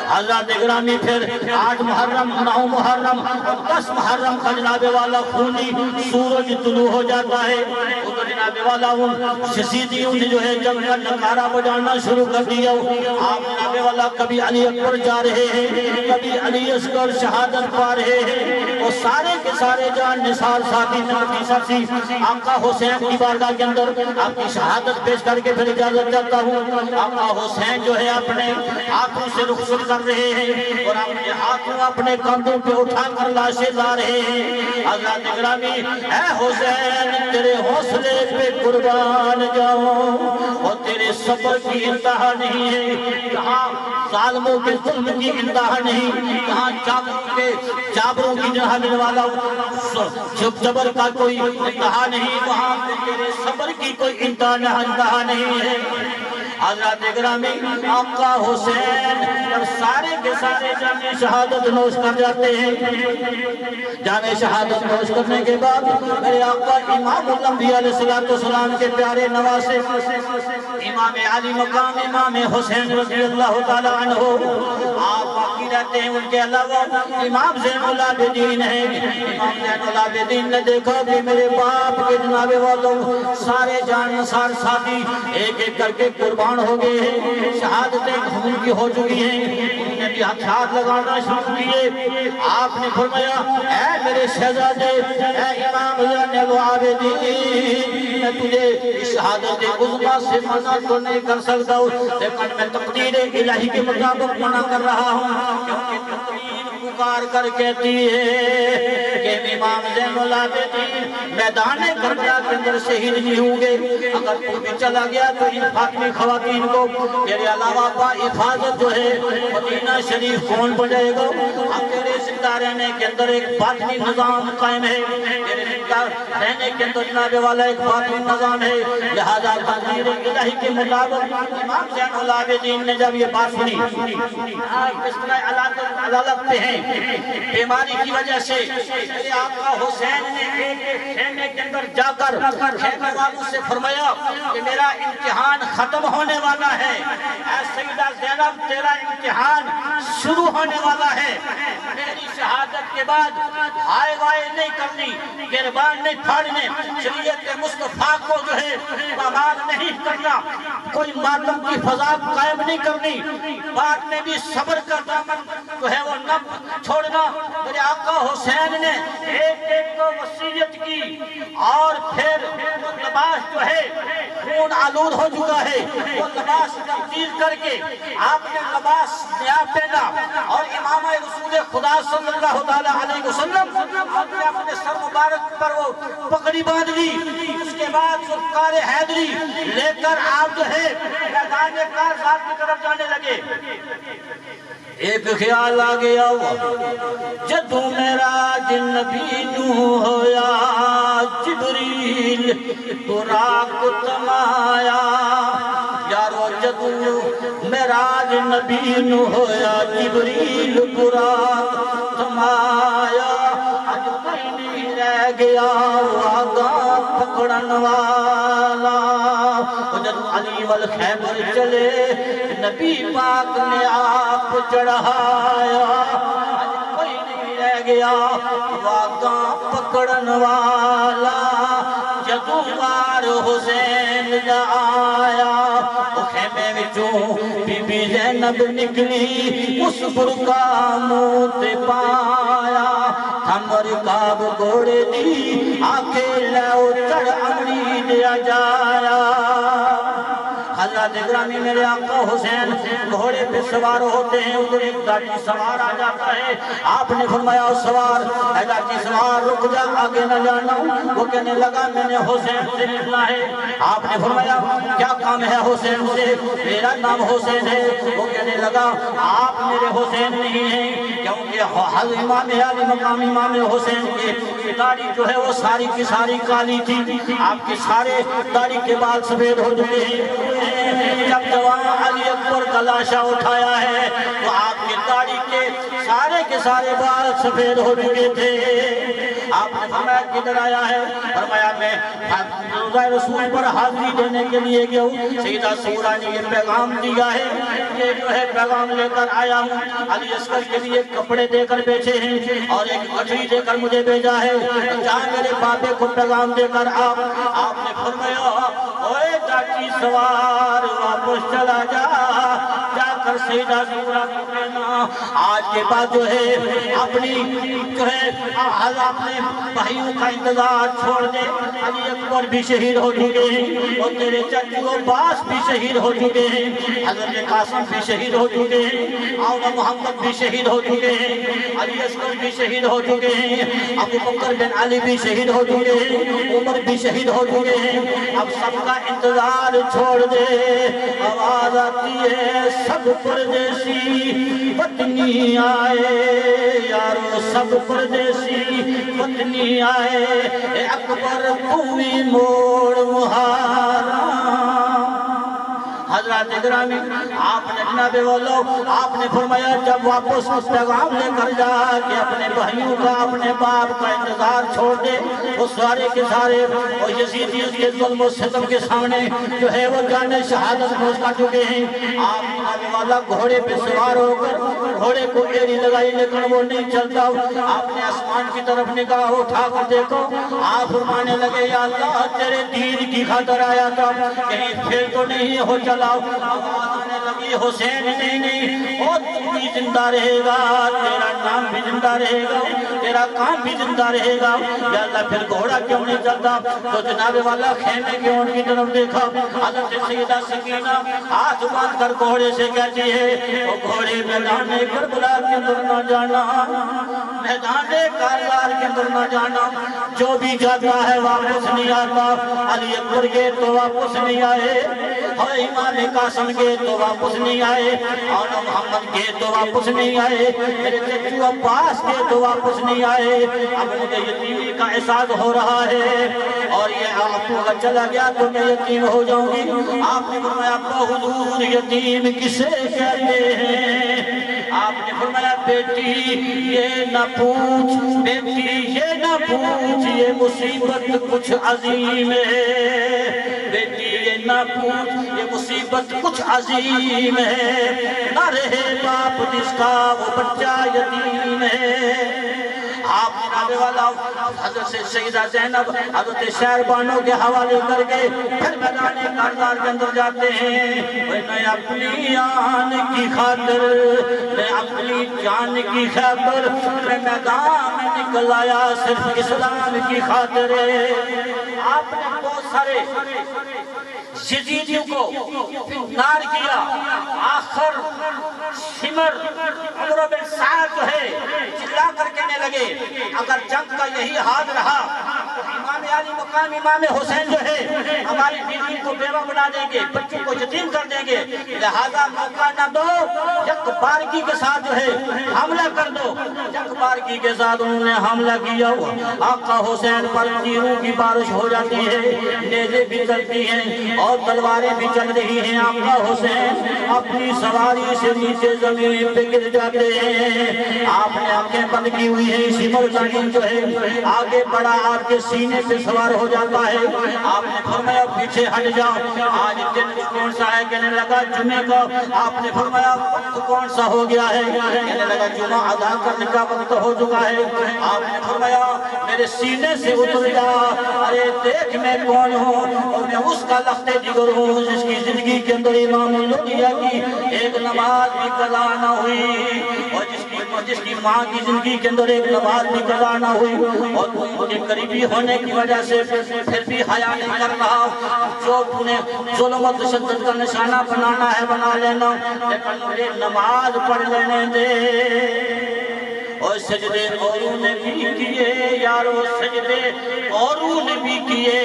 حضرات گرامی پھر 8 محرم 9 محرم 10 محرم کا جناب والا خونی سورج طلوع ہو جاتا ہے، تو جناب والا شسیدیوں نے جو ہے جنگ کا نکارہ بجانا شروع کر دیا۔ آپ جناب والا کبھی علی اکبر جا رہے ہیں، کبھی علی اصغر شہادت پا رہے ہیں، وہ سارے کے سارے جان نثار صاحبی نبی سرسی آقا حسین کی بارگاہ کے اندر آپ کی شہادت پیش کر کے پھر اجازت چاہتا ہوں۔ آقا حسین جو ہے اپنے ہاتھوں سے رخصت کر رہے ہیں اور اپنے ہاتھوں اپنے کندھوں پہ اٹھا کر لاشیں لا رہے ہیں۔ حضرات گرامی اے حسین تیرے حوصلے پہ قربان جاؤں اور تیرے صبر کی انتہا نہیں ہے، کہاں ظالموں کے ظلم کی انتہا نہیں، کہاں جابروں کی جہاں لینے والا جبر کا کوئی انتہا نہیں، وہاں تیرے صبر کی کوئی انتہا نہیں ہے۔ حضرات گرامی آقا حسین اور سارے کے سارے جانے شہادت نوش کر جاتے ہیں۔ جانے شہادت نوش کرنے کے بعد میرے آقا امام الانبیاء علیہ السلام کے پیارے نواسے امام علی مقام امام حسین رضی اللہ تعالی عنہ آپ باقی رہتے ہیں۔ ان کے علاوہ امام زین العابدین ہیں۔ امام زین العابدین نے دیکھا کہ میرے باپ کے جناب والوں سارے جان نثار ساتھی ایک ایک کر کے قربان ہو گئے ہیں، شہادتیں خون کی ہو چکی ہیں، انہوں نے بھی ہتھیار لگانا شروع کیے۔ آپ نے فرمایا اے میرے شہزادے اے امام زین العابدین، میں تجھے اس شہادت عظمیٰ سے منع تو نہیں کر سکتا ہوں، لیکن میں تقدیر الہی کے مطابق منع کر رہا ہوں، کیونکہ تقدیر پکار کر کہتی ہے کہ امام زین العابدین میدان کربلا کے اندر شہید نہیں ہوں گے، اگر تو بھی چلا گیا تو ان فاطمی خواتین کو تیرے علاوہ با حفاظت جو ہے مدینہ شریف کون بجائے گا؟ اب تیرے زندہ رہنے کے اندر ایک باطنی نظام قائم ہے، تیرے زندہ رہنے کے اندر جناب والا ایک باطنی نظام ہے، لہذا تقدیر الہی کے مطابق امام زین العابدین نے جب یہ بات سنی آپ اس طرح علالت پہ ہیں بیماری کی وجہ سے، میرے آقا حسین نے ایک خیمے کے اندر جا کر خیمے والوں سے فرمایا کہ میرا امتحان ختم ہونے والا ہے، اے سیدہ زینب تیرا امتحان شروع ہونے والا ہے، میری شہادت کے بعد ہائے وائے نہیں کرنی، گربان نہیں پھاڑنے، شریعت مصطفیٰ کو جو ہے پامال نہیں کرنا، کوئی ماتم کی فضا قائم نہیں کرنی، بعد میں بھی صبر کا دامن جو ہے وہ نہ چھوڑنا۔ میرے آقا حسین نے ایک ایک کو وصیت کی اور پھر وہ لباس جو ہے خون آلود ہو چکا ہے، وہ لباس تبدیل کر کے آپ نے لباس نیا پہنا اور امام رسول خدا صلی اللہ علیہ وسلم آپ نے اپنے سر مبارک پر وہ پگڑی باندھ لی، اس کے بعد ذوالفقار حیدری لے کر آپ جو ہے میدان کارزات کی طرف جانے لگے۔ ایک خیال آ گیا جدو میراج نبی نو ہویا جبریل براق تمایا، یارو جدو میراج نبی نو ہویا جبریل براق تمایا، اج کوئی نہیں رہ گیا آگاں پکڑن والا، جدو علی والخیبر چلے نبی پاک نے آپ چڑھایا، آج کوئی نہیں رہ گیا واقعہ پکڑن والا، جدو وار حسین دا آیا، وہ خیمے وچوں بی بی زینب نکلی، اس برقع منہ تے پایا، تھم رکاب گھوڑے دی آکے لو چڑھ امری دیا جایا۔ حضرت گرامی میرے آقا حسین گھوڑے پہ سوار ہوتے ہیں، ادھر ایک داڑھی سوار آ جاتا ہے، آپ نے فرمایا سوار اے داڑھی سوار رک جا آگے نہ جانا، وہ کہنے لگا میں نے حسین سے ملنا ہے، آپ نے فرمایا کیا کام ہے حسین سے؟ میرا نام حسین ہے، وہ کہنے لگا آپ میرے حسین نہیں ہیں، کیونکہ حضرت امام علی مقام امام حسین کی داڑھی جو ہے وہ ساری کی ساری کالی تھی، آپ کے سارے داڑھی کے بال سفید ہو چکے ہیں۔ جب جوان علی اکبر کا لاشا اٹھایا ہے تو آپ کی داڑھی کے سارے بال سفید ہو چکے تھے۔ آپ نے فرمایا کدھر آیا ہے؟ فرمایا میں روضہ رسول پر حاضری دینے کے لیے گیا ہوں، سیدہ سورہ نے یہ پیغام دیا ہے، یہ جو ہے پیغام لے کر آیا ہوں، علی اصغر کے لیے کپڑے دے کر بیچے ہیں اور ایک گٹھری دے کر مجھے بھیجا ہے، جہاں میرے بابے کو پیغام دے کر آپ نے فرمایا اوے داڑھی سوار واپس چلا جا کر سجدہ پورا کر لینا۔ آج کے بعد جو ہے اپنی جو ہے اپنے بھائیوں کا انتظار چھوڑ دے۔ علی اکبر بھی شہید ہو چکے ہیں اور تیرے چچو عباس بھی شہید ہو چکے ہیں، حضرت قاسم بھی شہید ہو چکے ہیں، آونا محمد بھی شہید ہو چکے ہیں، علی اصغر بھی شہید ہو چکے ہیں، ابو بکر بن علی بھی شہید ہو چکے ہیں، عمر بھی شہید ہو چکے ہیں۔ اب سب کا انتظار چھوڑ دے، آواز آتی ہے سب پردیسی وطنی آئے، یارو سب پردیسی وطنی آئے، اے اکبر کوئی موڑ مہارا۔ حضرات گرامی، آپ نے جناب والو آپ نے فرمایا جب واپس اس پیغام لے کر جا کہ اپنے بھائیوں کا اپنے باپ کا انتظار چھوڑ دے، وہ سارے کے سارے وہ یزیدی اس کے ظلم و ستم کے سامنے جو ہے وہ جان شہادت نوش کر چکے ہیں۔ آپ جناب والا گھوڑے پہ سوار ہو کر گھوڑے کو ایڑی لگائی لیکن وہ نہیں چلتا۔ آپ نے آسمان کی طرف نگاہ اٹھا کر دیکھو، آپ فرمانے لگے یا اللہ تیرے دین کی خاطر آیا تھا، کہیں پھر تو نہیں ہو چلا۔ آواز آنے لگی حسین نہیں اور تو بھی زندہ رہے گا، تیرا نام بھی زندہ رہے گا، تیرا کام بھی زندہ رہے گا۔ یا اللہ پھر گھوڑا کیوں نہیں چلتا؟ تو جناب والا خیمے کی ان کی طرف دیکھا، حضرت سیدہ سکینہ ہاتھ باندھ کر گھوڑے سے کہتی ہے وہ گھوڑے میدان کربلا کے اندر نہ جانا، میدان کارزار کے اندر نہ جانا، جو بھی جاتا ہے واپس نہیں آتا۔ علی اکبر کے تو واپس نہیں آئے، اور امام قاسم کے تو واپس نہیں آئے، اور محمد کے تو واپس نہیں آئے، میرے چچو عباس کے تو واپس نہیں آئے۔ اب مجھے یتیمی کا احساس ہو رہا ہے اور یہ آپ کو اگر چلا گیا تو میں یتیم ہو جاؤں گی۔ آپ نے فرمایا ابا حضور یتیم کسے کہتے ہیں؟ آپ نے فرمایا بیٹی یہ نہ پوچھ، بیٹی یہ نہ پوچھ، یہ مصیبت کچھ عظیم ہے، بیٹی یہ نہ پوچھ یہ مصیبت کچھ عظیم ہے، نہ رہے باپ جس کا وہ بچہ یتیم ہے۔ آپ جناب والا حضرت سیدہ زینب حضرت شہربانوں کے حوالے کر کے پھر میدان کارزار کے اندر جاتے ہیں۔ میں اپنی آن کی خاطر، میں اپنی جان کی خاطر میں میدان میں نکل آیا، صرف اسلام کی خاطر۔ آپ نے بہت سارے یزیدیوں کو نار کیا، آخر شمر عمر بن سعد جو ہے چلا کر کہنے لگے اگر جنگ کا یہی حال رہا تو امام علی مقام امام حسین جو ہے ہماری بیوی کو بیوہ بنا دیں گے، بچوں کو یتیم کر دیں گے، لہذا موقع نہ دو، یک بارگی کے ساتھ جو ہے حملہ کر دو۔ یک بارگی کے ساتھ انہوں نے حملہ کیا، آقا حسین پر تیروں کی بارش ہو جاتی ہے، نیزے بھی چلتی ہیں اور تلواریں بھی چل رہی ہیں۔ آقا حسین اپنی سواری سے نیچے زمین پہ گر جاتے ہیں۔ آپ نے آنکھیں بند کی ہوئی ہیں، شمر لائن جو ہے آگے بڑا آپ کے سینے سے سوار ہو جاتا ہے۔ آپ نے فرمایا پیچھے ہٹ جاؤ، آج دن کون سا ہے؟ کہنے لگا جمعے کا۔ آپ نے فرمایا وقت کون سا ہو گیا ہے؟ کہنے لگا جمعہ ادا کرنے کا وقت ہو چکا ہے۔ آپ نے فرمایا میرے سینے سے اتر جا، ارے دیکھ میں کون ہوں، اور میں اس کا لخت جگر ہوں جس کی زندگی کے اندر امام لوٹیا کی ایک نماز بھی قضا نہ ہوئی، اور جس کی ماں کی زندگی کے اندر ایک نماز بھی قضا نہ ہوئی، اور مجھے قریبی ہونے کی وجہ سے پھر بھی حیا نہیں کر رہا۔ جو تُونے ظلم و تشدد کا نشانہ بنانا ہے بنا لینا، لیکن مجھے نماز پڑھ لینے دے۔ اور سجدے اوروں نے بھی کیے یارو، سجدے اوروں نے بھی کیے،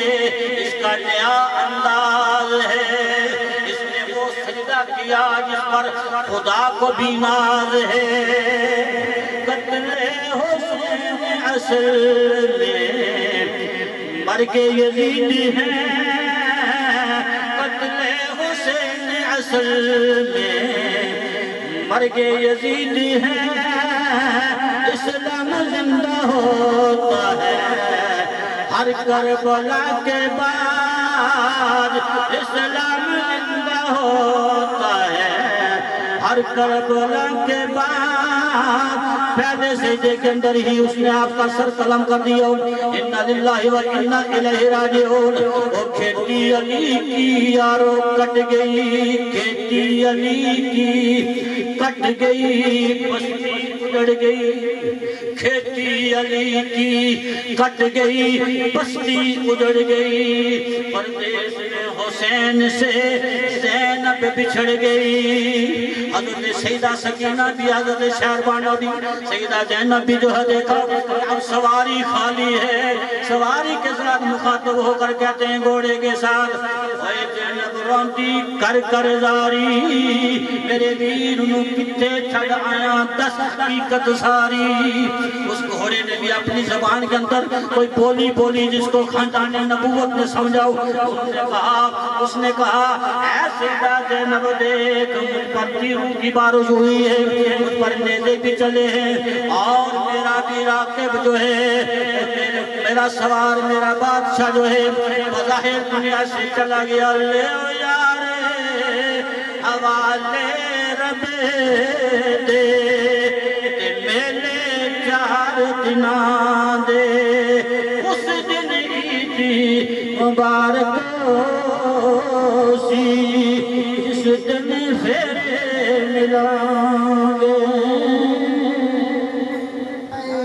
اس کا نیا انداز ہے، اس نے وہ سجدہ کیا جس پر خدا کو بھی ناز ہے۔ قتل حسین اصل میں مرگ یزید ہے، قتل حسین اصل میں مرگ یزید ہے، اسلام زندہ ہوتا ہے ہر کربلا کے بعد، اسلام زندہ ہوتا ہے ہر کربلا کے بعد پہلے سجدے کے اندر ہی اس نے آپ کا سر قلم کر دیا انا للہ و انا الیہ راجعون اور کھیتی علی کی یارو کٹ گئی کھیتی علی کی کٹ گئی بستی اجڑ گئی کھیتی علی کی کٹ گئی بستی اجڑ گئی پردیس میں حسین سے زینب بچھڑ گئی حضرت سیدہ سکینہ بھی حضرت شہربانہ بھی سیدہ زینب بھی جو ہے دیکھا اب سواری خالی ہے سواری کے ساتھ مخاطب ہو کر کہتے ہیں گھوڑے کے ساتھ اے زینب رونتی کر کر زاری میرے ویر نو کتے چھڑ آیا 10 حقیقت ساری اس گھوڑے نے بھی اپنی زبان کے اندر کوئی بولی جس کو خاندان نبوت نے سمجھاؤ اس نے کہا اے سیدہ زینب دیکھ مجھ پر تیروں کی بارش ہوئی ہے مجھ پر نیزے بھی چلے ہیں اور میرا بھی راکب جو ہے میرا سوار میرا بادشاہ جو ہے بظاہر دنیا سے چلا گیا لے او یار حوالے رب دے میلے 4 دناں دے اس دن عیدی مبارک سی جس دن پھر ملیں گے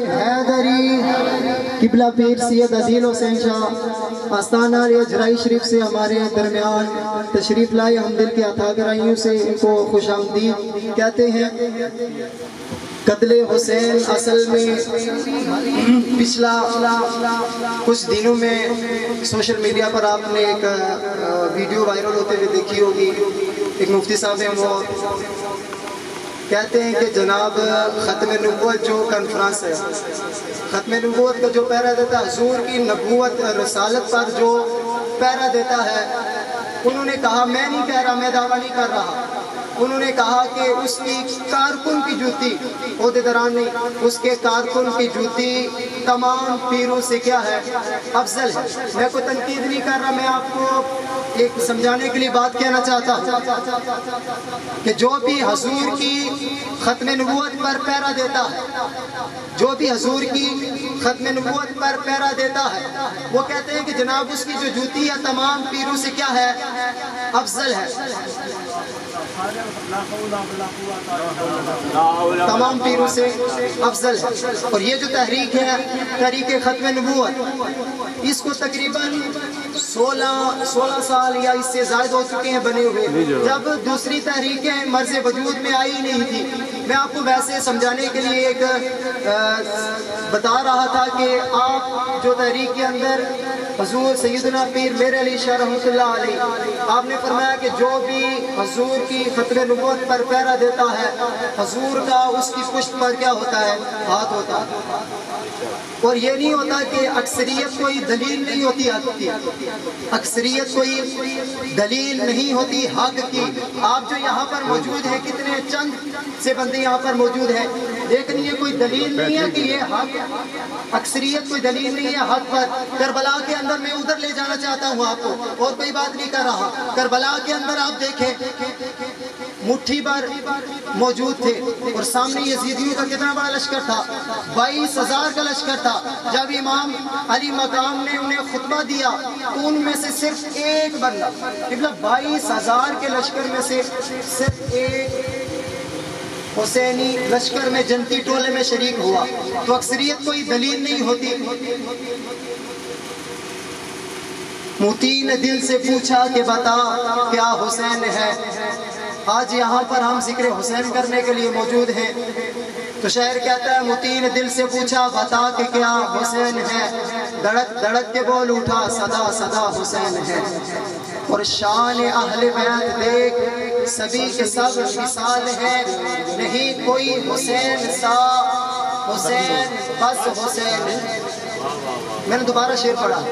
حیدری قبلہ پیر سید عزیل حسین شاہ آستانہ اجرائی شریف سے ہمارے درمیان تشریف لائے ہم دل کے عطا گرائیوں سے ان کو خوش آمدید کہتے ہیں قتل حسین اصل میں پچھلا کچھ دنوں میں سوشل میڈیا پر آپ نے ایک ویڈیو وائرل ہوتے ہوئے دیکھی ہوگی ایک مفتی صاحب ہیں وہ کہتے ہیں کہ جناب ختم نبوت جو کانفرنس ہے ختم نبوت کا جو پہرا دیتا ہے حضور کی نبوت رسالت پر جو پہرا دیتا ہے انہوں نے کہا میں نہیں کہہ رہا میں دعویٰ نہیں کر رہا انہوں نے کہا کہ اس کی کارکن کی جوتی عہدیداران نہیں اس کے کارکن کی جوتی تمام پیروں سے کیا ہے افضل ہے میں کوئی تنقید نہیں کر رہا میں آپ کو ایک سمجھانے کے لیے بات کہنا چاہتا ہوں کہ جو بھی حضور کی ختم نبوت پر پہرا دیتا ہے جو بھی حضور کی ختم نبوت پر پہرا دیتا ہے وہ کہتے ہیں کہ جناب اس کی جو جوتی ہے تمام پیروں سے کیا ہے افضل ہے تمام پیروں سے افضل ہے اور یہ جو تحریک ہے تحریک ختم نبوت اس کو تقریباً 16 سال یا اس سے زائد ہو چکے ہیں بنے ہوئے جب دوسری تحریکیں مرز وجود میں آئی نہیں تھی میں آپ کو ویسے سمجھانے کے لیے ایک بتا رہا تھا کہ آپ جو تحریک کے اندر حضور سیدنا پیر میر علی شاہ رحمۃ اللہ علیہ آپ نے فرمایا کہ جو بھی حضور کی ختم نبوت پر پہرا دیتا ہے حضور کا اس کی پشت پر کیا ہوتا ہے ہاتھ ہوتا ہے اور یہ نہیں ہوتا کہ اکثریت کوئی دلیل نہیں ہوتی حق کی اکثریت کوئی دلیل نہیں ہوتی حق کی آپ جو یہاں پر موجود ہیں کتنے چند سے بندے یہاں پر موجود ہیں لیکن یہ کوئی دلیل نہیں ہے کہ یہ حق اکثریت کوئی دلیل نہیں ہے حق پر کربلا کے اندر میں ادھر لے جانا چاہتا ہوں آپ کو اور کوئی بات نہیں کر رہا کربلا کے اندر آپ دیکھیں مٹھی بھر موجود تھے اور سامنے یزیدیوں کا کتنا بڑا لشکر تھا 22,000 کا لشکر تھا جب امام علی مقام نے انہیں خطبہ دیا تو ان میں سے صرف ایک بندہ 22,000 کے لشکر میں سے صرف ایک حسینی لشکر میں جنتی ٹولے میں شریک ہوا تو اکثریت کوئی دلیل نہیں ہوتی موتی نے دل سے پوچھا کہ بتا کیا حسین ہے آج یہاں پر ہم ذکر حسین کرنے کے لیے موجود ہیں تو شاعر کہتا ہے موتی نے دل سے پوچھا بتا کہ کیا حسین ہے دڑک دڑک کے بول اٹھا صدا صدا حسین ہے اور شان اہل بیت دیکھ سبھی کے سب مثال ہیں نہیں کوئی حسین سا حسین بس حسین میں نے دوبارہ شعر پڑھا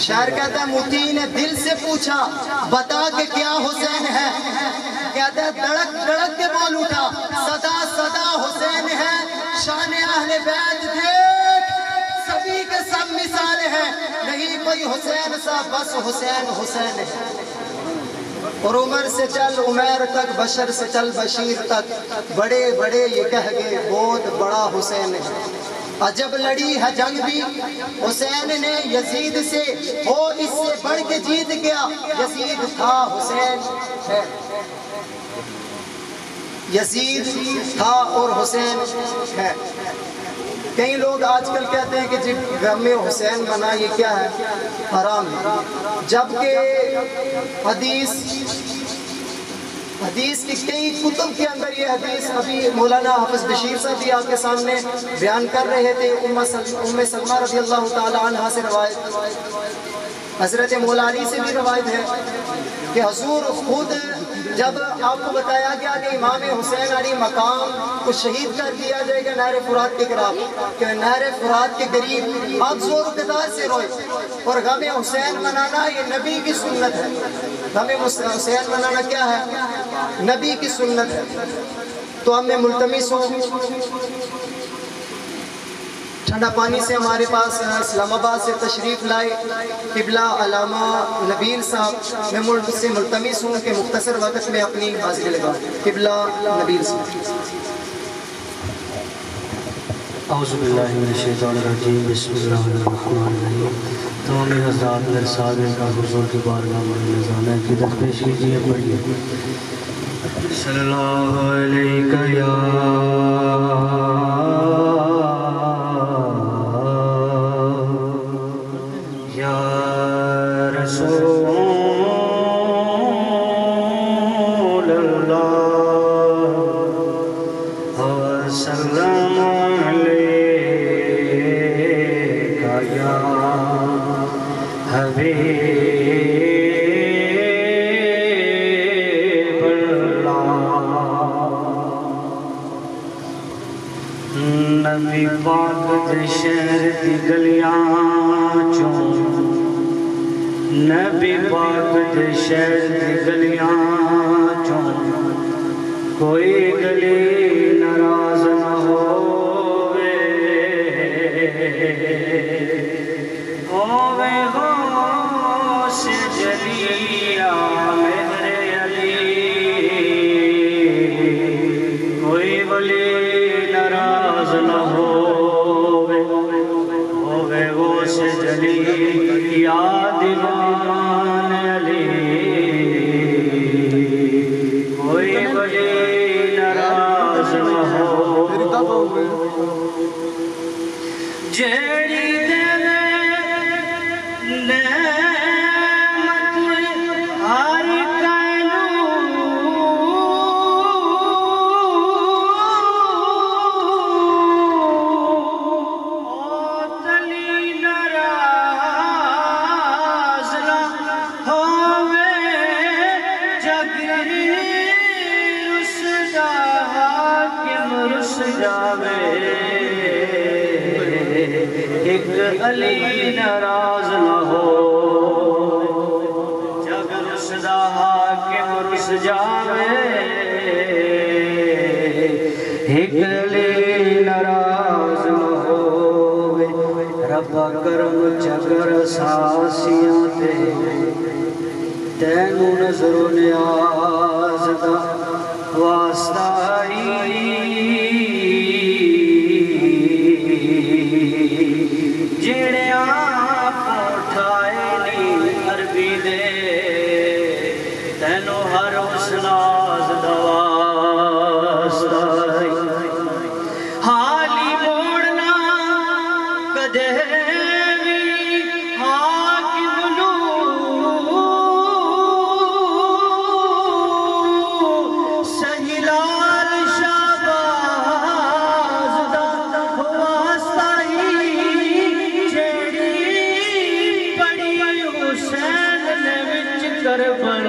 شاعر کہتا ہے موتی نے دل سے پوچھا بتا کہ کیا حسین ہے کہتا ہے دڑک دڑک کے بول اٹھا صدا صدا حسین ہے شان اہل بیت دیکھ سبھی کے سب مثال ہیں نہیں کوئی حسین سا بس حسین حسین ہے اور عمر سے چل عمیر تک، بشر سے چل بشیر تک، بڑے بڑے یہ کہہ گئے بہت بڑا حسین ہے۔ عجب لڑی ہے جنگ بھی حسین نے یزید سے، وہ اس سے بڑھ کے جیت گیا، یزید تھا حسین ہے، یزید تھا اور حسین ہے۔ کئی لوگ آج کل کہتے ہیں کہ جی غم حسین منا یہ کیا ہے، حرام ہے، جبکہ حدیث کی کئی کتب کے اندر یہ حدیث ابھی مولانا حافظ بشیر صاحب بھی آپ کے سامنے بیان کر رہے تھے، ام سلمہ رضی اللہ تعالی عنہ سے روایت، حضرت مولا علی سے بھی روایت ہے کہ حضور خود جب آپ کو بتایا گیا کہ امام حسین علی مقام کو شہید کر دیا جائے گا نہر فرات کے قریب، کہ نہر فرات کے قریب آپ زور و قدار سے روئے، اور غم حسین منانا یہ نبی کی سنت ہے، غم حسین منانا کیا ہے، نبی کی سنت ہے۔ تو ہم میں ملتمس ہوں ٹھنڈا پانی سے ہمارے پاس اسلام آباد سے تشریف لائے قبلہ علامہ نبیل صاحب، میں ملک سے ملتمس ہوں کہ مختصر وقت میں اپنی حاضری لگا۔ قبلہ نبیل صاحب۔ اعوذ باللہ من الشیطان الرجیم، بسم اللہ الرحمن الرحیم۔ تمام حضرات میرے صادق کا حضور کی بارگاہ میں نذرانہ عقیدت پیش کیجیے، پڑھیے۔ صلی اللہ علیہ یا رسول اللہ وسلم یا حبیب اللہ۔ نبی پاک دے شہر دی گلیاں چوں، نبی پاک دے شہر دی گلیاں چوں کوئی گلی ناراض نہ ہووے، ہووے غوث جلی میرے علی، کوئی ولی ناراض نہ ہووے، ہووے غوث جلی یا دیوان علی، کوئی ولی ناراض نہ ہووے، جیڑی ایک علی ناراض نہ ہو، جگ رسدا حاکم رس جاوے، ایک علی ناراض نہ ہو، رب کرم چگر ساسیاں تے تینوں نظر و نیاز دا واسطہ جڑے آپ اٹھائے نی عربی دے، تینوں ہر اس ناز دا واسطہ حالی موڑنا کدے بھی حاکم نو، سہیلال شہباز دا واسطہ کربل،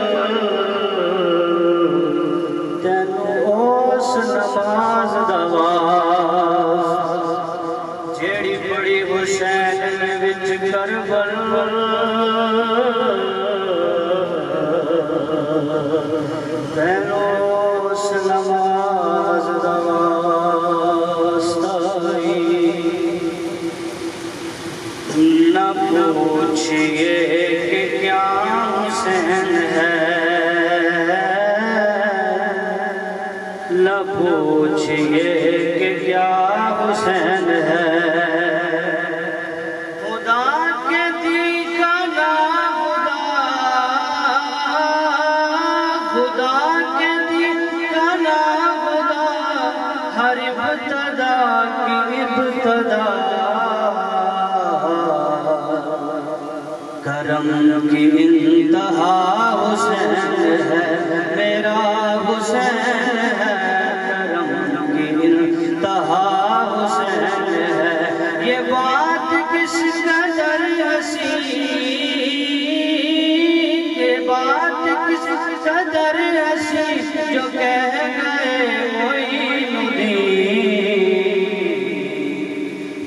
تینوں اس نماز دا واسطہ جیڑی بڑی حسین وچ کربل، تینوں اس نماز دا واسطہ نہ پوچھئے کہ کیا حسین ہے، پوچھئے کہ کیا حسین ہے، خدا کے دی کا نام خدا کے دی کا نام خدا، ہر ابتدا کی ابتدا، کرم کی انتہا حسین ہے، میرا حسین ہے، کرم کی انتہا حسین ہے، یہ بات کس قدر حسین، یہ بات کس قدر حسین، جو کہہ گئے معین الدین،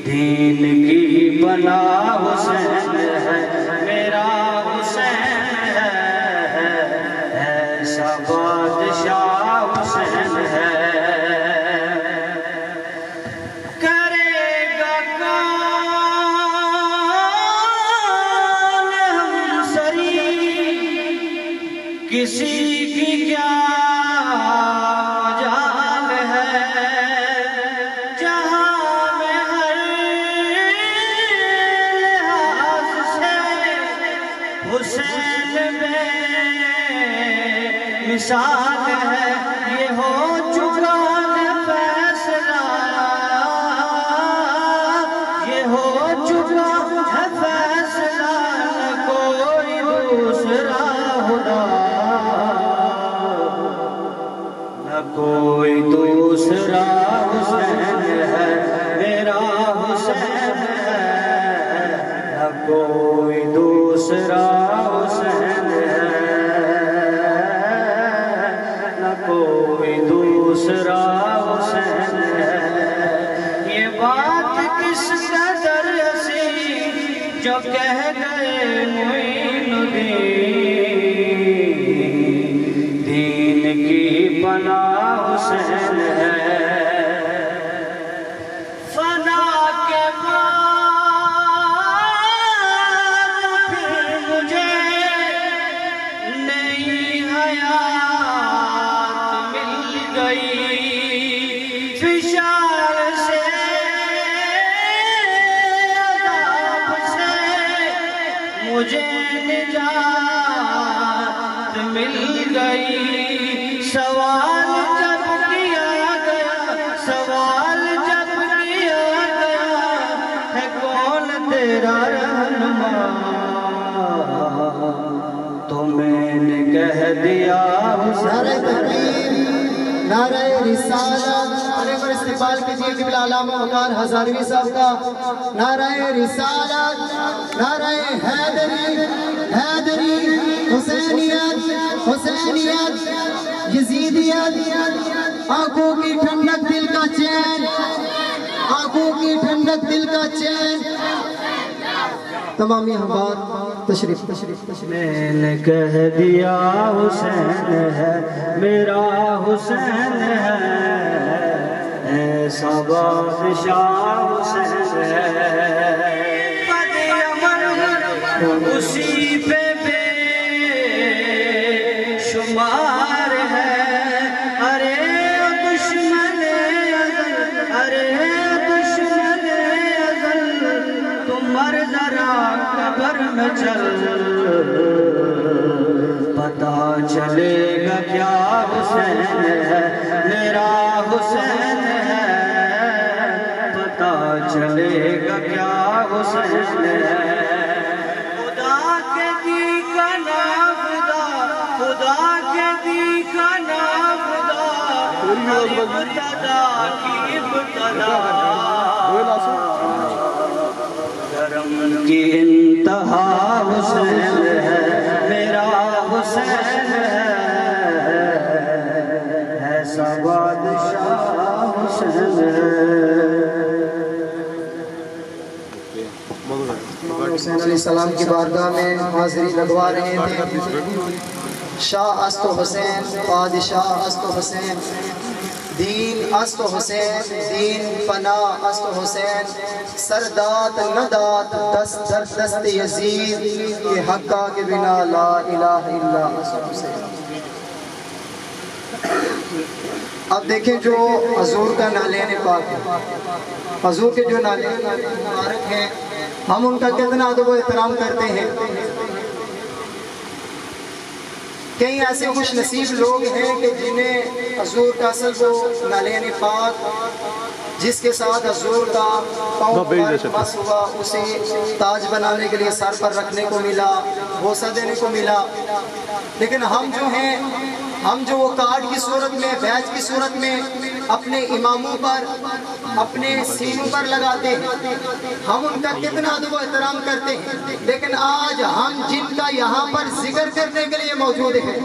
دین کی پناہ حسین ہے، میرا حسین ہے، ایسا بادشاہ حسین ہے، کرے گا کون ہم سری، کسی کی کیا جان ہے، جہاں میں ہر لحاظ سے حسین میں مثال ہے، یہ ہو چکا ہے فیصلہ، یہ ہو چکا ہے فیصلہ، نہ کوئی دوسرا خدا، نہ کوئی دوسرا حسین ہے، میرا حسین ہے، نہ کوئی دوسرا حسین ہے، نہ کوئی دوسرا حسین ہے، یہ بات کس قدر حسین، جو کہہ گئے معین الدین، دین کی پناہ حسین ہے، فنا کے بعد پھر مجھے نئی حیات مل گئی، فشار سے عذاب سے مجھے نجات مل گئی، سوال جب کیا گیا، سوال جب کیا گیا، ہے کون تیرا رہنما، تو میں نے کہہ دیا نعرہ تکبیر، نعرہ رسالت، علیہ پر استقبال کیجئے قبلہ علامہ وقار ہزاروی صاحب کا، نعرہ رسالت، نعرہ حیدری، حیدری، حسینیت، حسینیت، یزیدیت، آنکھوں کی ٹھنڈک دل کا چین، آنکھوں کی ٹھنڈک دل کا چین، تمامی احباب تشریف تشریف تشریف۔ میں نے کہہ دیا حسین ہے، میرا حسین ہے، ایسا بادشاہ حسین ہے، بد عمل اسی پہ بے شمار ہے، ارے دشمن ازل، ارے دشمن ازل، تم مر ذرا قبر میں چل، پتا چلے گا کیا حسین ہے، میرا حسین ہے، پتا چلے گا کیا حسین ہے، خدا کے دی کا نام خدا، خدا کے دی کا نام خدا، ابتدا کی ابتدا، کرم کی انتہا حسین ہے، میرا حسین ہے، ایسا بادشاہ حسین ہے۔ حسین علیہ السلام کی بارگاہ میں حاضری لگوا رہے تھے، شاہ است و حسین، بادشاہ است و حسین، دین است و حسین، دین پناہ است و حسین، سردات ندات دست در دست یزید، کہ حقہ کے بنا لا الہ الا است و حسین۔ اب دیکھیں جو حضور کا نالین پاک ہے، حضور کے جو نالین مبارک ہیں، ہم ان کا کتنا ادب و احترام کرتے ہیں۔ کئی ایسے خوش نصیب لوگ ہیں کہ جنہیں حضور کا اصل وہ نالین پاک جس کے ساتھ حضور کا پاؤں پر بس ہوا، اسے تاج بنانے کے لیے سر پر رکھنے کو ملا، بوسہ دینے کو ملا، لیکن ہم جو ہیں، ہم جو وہ کارڈ کی صورت میں، بیج کی صورت میں اپنے اماموں پر، اپنے سینوں پر لگاتے ہیں، ہم ان کا کتنا ادب و احترام کرتے ہیں، لیکن آج ہم جن کا یہاں پر ذکر کرنے کے لیے موجود ہیں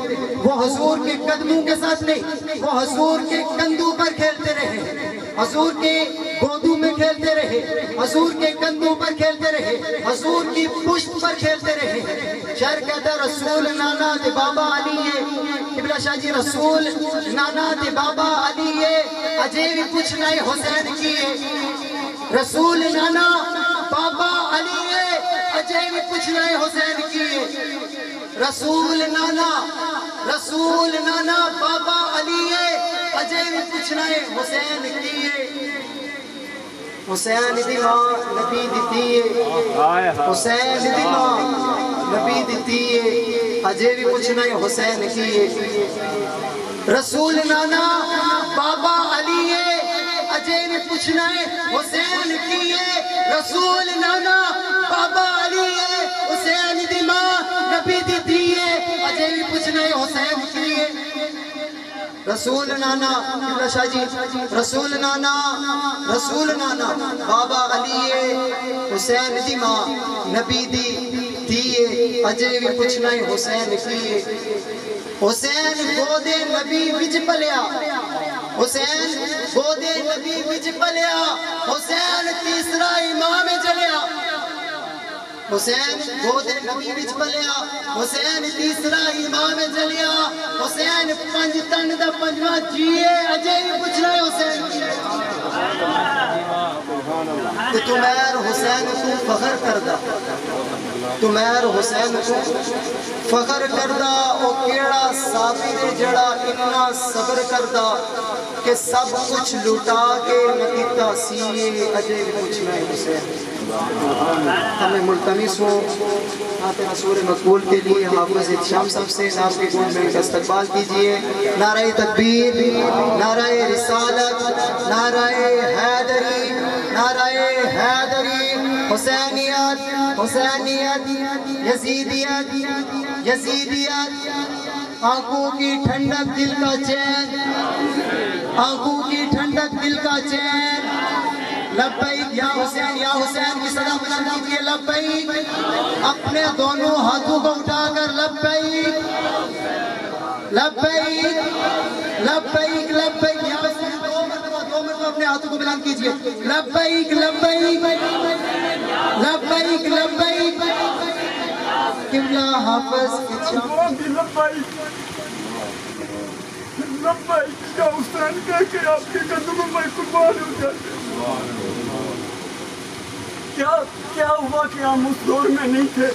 وہ حضور کے قدموں کے ساتھ نہیں، وہ حضور کے کندھوں پر کھیلتے رہے، حضور کے گودوں میں کھیلتے رہے، حضور کے کندھوں پر کھیلتے رہے، حضور کی پشت پر کھیلتے رہے۔ شاعر کہتا ہے رسول نانا تے بابا علی ہے، قبلہ شاہ جی رسول نانا تے بابا علی ہے، اجے بھی کچھ نہیں حسین کی ہے، رسول نانا بابا علی ہے، اجے بھی کچھ نہیں حسین کی ہے، رسول نانا بابا علی ہے، اجے بھی کچھ نہیں حسین کی ہے۔ حسین دی ماں نبی دیتی ہے، حسین دی ماں نبی دیتی ہے، اجے بھی کچھ نہیں حسین کی ہے۔ رسول نانا بابا علی ہے، اجے بھی کچھ نہیں حسین کی ہے، رسول نانا بابا علی ہے، حسین دی ماں نبی دیتی ہے، اجے بھی کچھ نہیں حسین کی ہے۔ رسول نانا قبلہ شاہ جی رسول نانا بابا علی ہے، حسین دی ماں نبی دیے، اجے بھی کچھ نہیں حسین کی۔ حسین گودے نبی وچ پلیا، حسین گودے نبی وچ پلیا، حسین تیسرا امام جلیا، حسین گودے نبی وچ پلیا، حسین تیسرا امام جلیا، حسین پنج تن دا پنجواں جیے، اجے بھی کچھ نہیں حسین کی۔ تو میر حسین تو فخر کردہ، تو میر حسین تو فخر کردہ، او کیڑا صابر جڑا اتنا صبر کردہ کہ سب کچھ لٹا کے مکیتا سیے، اجے بھی کچھ نہیں حسین۔ ہمیں ملتمس ہو آپ رسول مقبول کے لیے حافظ احتشام صاحب سے آپ کے گون میں کا استقبال کیجئے۔ نعرہ تکبیر، نعرہ رسالت، نعرہ حیدری، نعرہ حیدری، حسینیت، حسینیت، یزیدیت، یزیدیت، آنکھوں کی ٹھنڈک دل کا چین، آنکھوں کی ٹھنڈک دل کا چین، لبیک یا حسین کی صدا بلند کیجئے، لبیک، اپنے دونوں ہاتھوں کو اٹھا کر لبیک، لبیک، لبیک، لبیک یا حسین، دو مرتبہ اپنے ہاتھوں کو بلند کیجئے، لبیک، لبیک، لبیک، لبیک، قبلہ حافظ لبیک یا حسین کہہ کے آپ کے قدموں میں قربان ہو جائے۔ کیا ہوا کہ ہم اس دور میں نہیں تھے،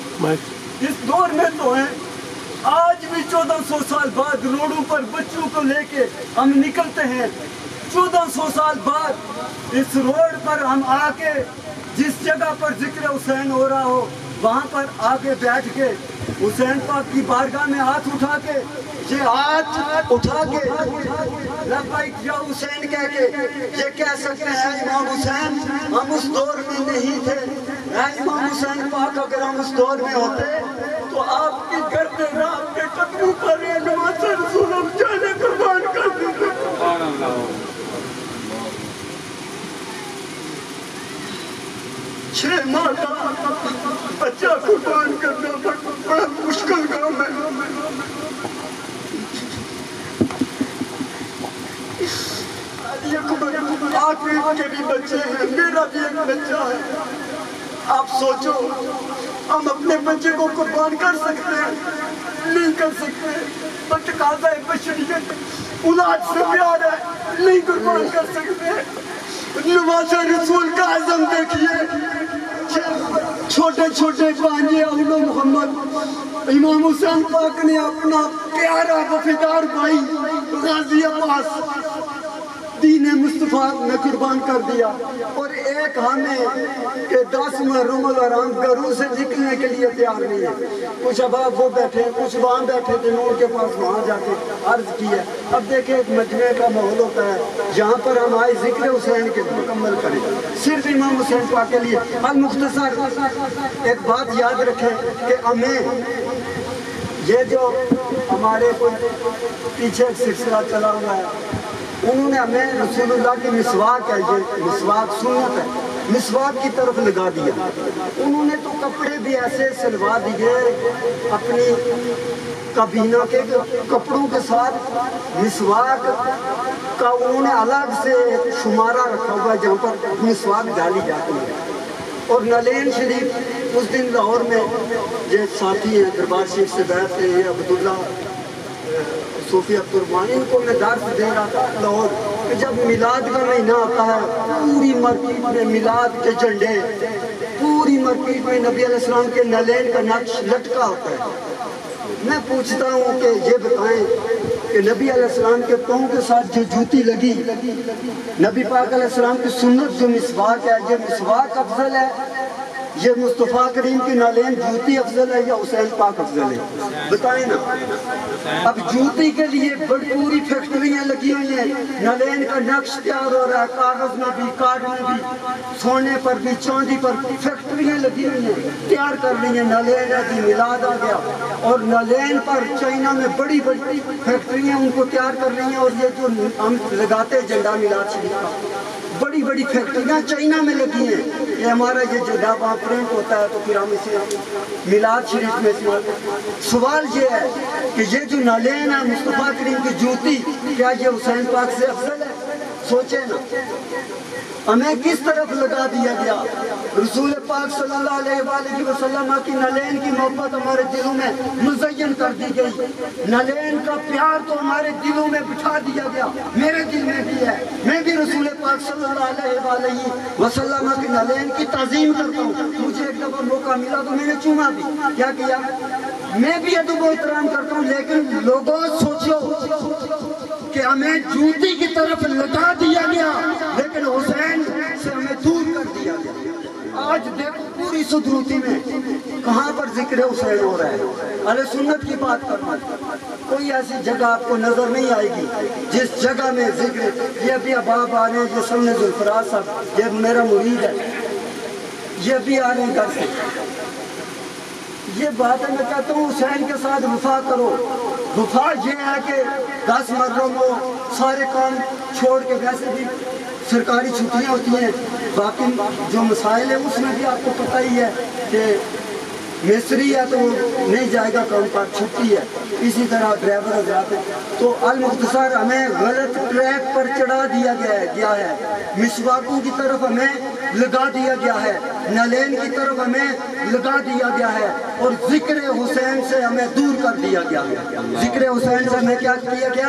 اس دور میں تو ہیں۔ آج بھی 1400 سال بعد روڈوں پر بچوں کو لے کے ہم نکلتے ہیں، 1400 سال بعد اس روڈ پر ہم آ کے جس جگہ پر ذکر حسین ہو رہا ہو وہاں پر آگے بیٹھ کے حسین پاک کی بارگاہ میں ہاتھ اٹھا کے، یہ ہاتھ اٹھا کے لبیک یا حسین کہہ کے یہ کہہ سکتے ہیں امام حسین ہم اس دور میں نہیں تھے، امام حسین پاک اگر ہم اس دور میں ہوتے تو آپ کی گرد راہ کے قدموں پر یہ نماز رسول ہم جانے قربان کر دیتے۔ چھ ماہ کا بچہ قربان کرنا بڑا مشکل کام ہے۔ آپ کے بھی بچے ہیں، میرا بھی ایک بچہ ہے، آپ سوچو ہم اپنے بچے کو قربان کر سکتے ہیں؟ نہیں کر سکتے، پر تقاضا بشریت اولاد سے پیار ہے، نہیں قربان کر سکتے۔ نواز رسول کا عزم دیکھیے، چھوٹے چھوٹے بانجے اولو محمد امام حسین پاک نے اپنا پیارا وفادار بھائی غازی عباس دین مصطفیٰ نے قربان کر دیا، اور ایک ہمیں کہ 10 محرم الحرام گھروں سے نکلنے کے لیے تیار نہیں ہے۔ کچھ اب وہ بیٹھے، کچھ وہاں بیٹھے تھے، ان کے پاس وہاں جا کے عرض کی ہے۔ اب دیکھیں ایک مجمع کا ماحول ہوتا ہے جہاں پر ہم آئے ذکر حسین کے مکمل کریں، صرف امام حسین پاک کے لیے۔ المختصر ایک بات یاد رکھیں کہ ہمیں یہ جو ہمارے پیچھے ایک سلسلہ چلا ہوا ہے، انہوں نے ہمیں رسول اللہ کی مسواک ہے، یہ مسواک سنت ہے، مسواک کی طرف لگا دیا۔ انہوں نے تو کپڑے بھی ایسے سلوا دیے اپنی کابینہ کے کپڑوں کے ساتھ، مسواک کا انہوں نے الگ سے شمارہ رکھا ہوا ہے جہاں پر مسواک ڈالی جاتی ہے۔ اور نلین شریف اس دن لاہور میں یہ ساتھی ہیں دربار شریف سے بیٹھ رہے ہیں، عبداللہ صوفی عبدالرحمن، ان کو میں درس دے رہا تھا لاہور کہ جب میلاد کا مہینہ آتا ہے پوری مارکیٹ میں میلاد کے جھنڈے، پوری مارکیٹ میں نبی علیہ السلام کے نلین کا نقش لٹکا ہوتا ہے۔ میں پوچھتا ہوں کہ یہ بتائیں کہ نبی علیہ السلام کے پاؤں کے ساتھ جو جوتی لگی، نبی پاک علیہ السلام کی سنت جو مسواک ہے، یہ مسواک افضل ہے، یہ مصطفیٰ کریم کی نالین جوتی افضل ہے یا حسین پاک افضل ہے؟ بتائیں نا۔ اب جوتی کے لیے بڑی پوری فیکٹریاں لگی ہوئی ہیں، نالین کا نقش تیار ہو رہا ہے، کاغذ میں بھی، کارڈ میں بھی، سونے پر بھی، چاندی پر فیکٹریاں لگی ہوئی ہیں، تیار کر رہی ہیں۔ نالین ہے جی، میلاد آ گیا، اور نالین پر چائنا میں بڑی بڑی فیکٹریاں ان کو تیار کر رہی ہیں، اور یہ جو ہم لگاتے جھنڈا میلاد شریف کا، بڑی بڑی فیکٹریاں چائنا میں لگی ہیں۔ یہ ہمارا یہ جھنڈا وہاں پرنٹ ہوتا ہے تو پھر ہم اسے میلاد شریف میں استعمال کرتے ہیں۔ سوال یہ ہے کہ یہ جو نالین ہے مصطفیٰ کریم کی جوتی، کیا یہ حسین پاک سے افضل ہے؟ سوچیں نا، ہمیں کس طرف لگا دیا گیا؟ رسول پاک صلی اللہ علیہ وآلہ وسلم کی نالین کی محبت ہمارے دلوں میں مزین کر دی گئی، نالین کا پیار تو ہمارے دلوں میں بٹھا دیا گیا۔ میرے دل میں بھی ہے، میں بھی رسول پاک صلی اللہ علیہ وآلہ وسلم کی نالین کی تعظیم کرتا ہوں۔ مجھے ایک دفعہ موقع ملا تو میں نے چوما بھی، کیا کیا؟ میں بھی ادب و احترام کرتا ہوں، لیکن لوگوں سوچو کہ ہمیں جوتی کی طرف لگا دیا گیا لیکن حسین سے ہمیں دور کر دیا گیا۔ آج دیکھو پوری سدروتی میں کہاں پر ذکر حسین ہو رہا ہے۔ اہل سنت کی بات کرنا، کوئی ایسی جگہ آپ کو نظر نہیں آئے گی جس جگہ میں ذکر، یہ بھی اباب آ رہے ہیں، یہ سامنے ذوالفراز صاحب، یہ میرا مرید ہے، یہ بھی آ رہے ہیں گھر سے۔ یہ بات ہے، میں کہتا ہوں حسین کے ساتھ وفا کرو۔ وفا یہ ہے کہ 10 محرم ہو، سارے کام چھوڑ کے، ویسے بھی سرکاری چھٹیاں ہوتی ہیں، باقی جو مسائل ہیں اس میں بھی آپ کو پتہ ہی ہے کہ مستری ہے تو وہ نہیں جائے گا کام پر، چھٹی ہے، اسی طرح ڈرائیور حضرات ہے۔ تو المختصر ہمیں غلط ٹریک پر چڑھا دیا گیا ہے، مسواکوں کی طرف ہمیں لگا دیا گیا ہے، نالین کی طرف ہمیں لگا دیا گیا ہے، اور ذکر حسین سے ہمیں دور کر دیا گیا ہے۔ ذکر حسین سے ہمیں کیا کیا گیا؟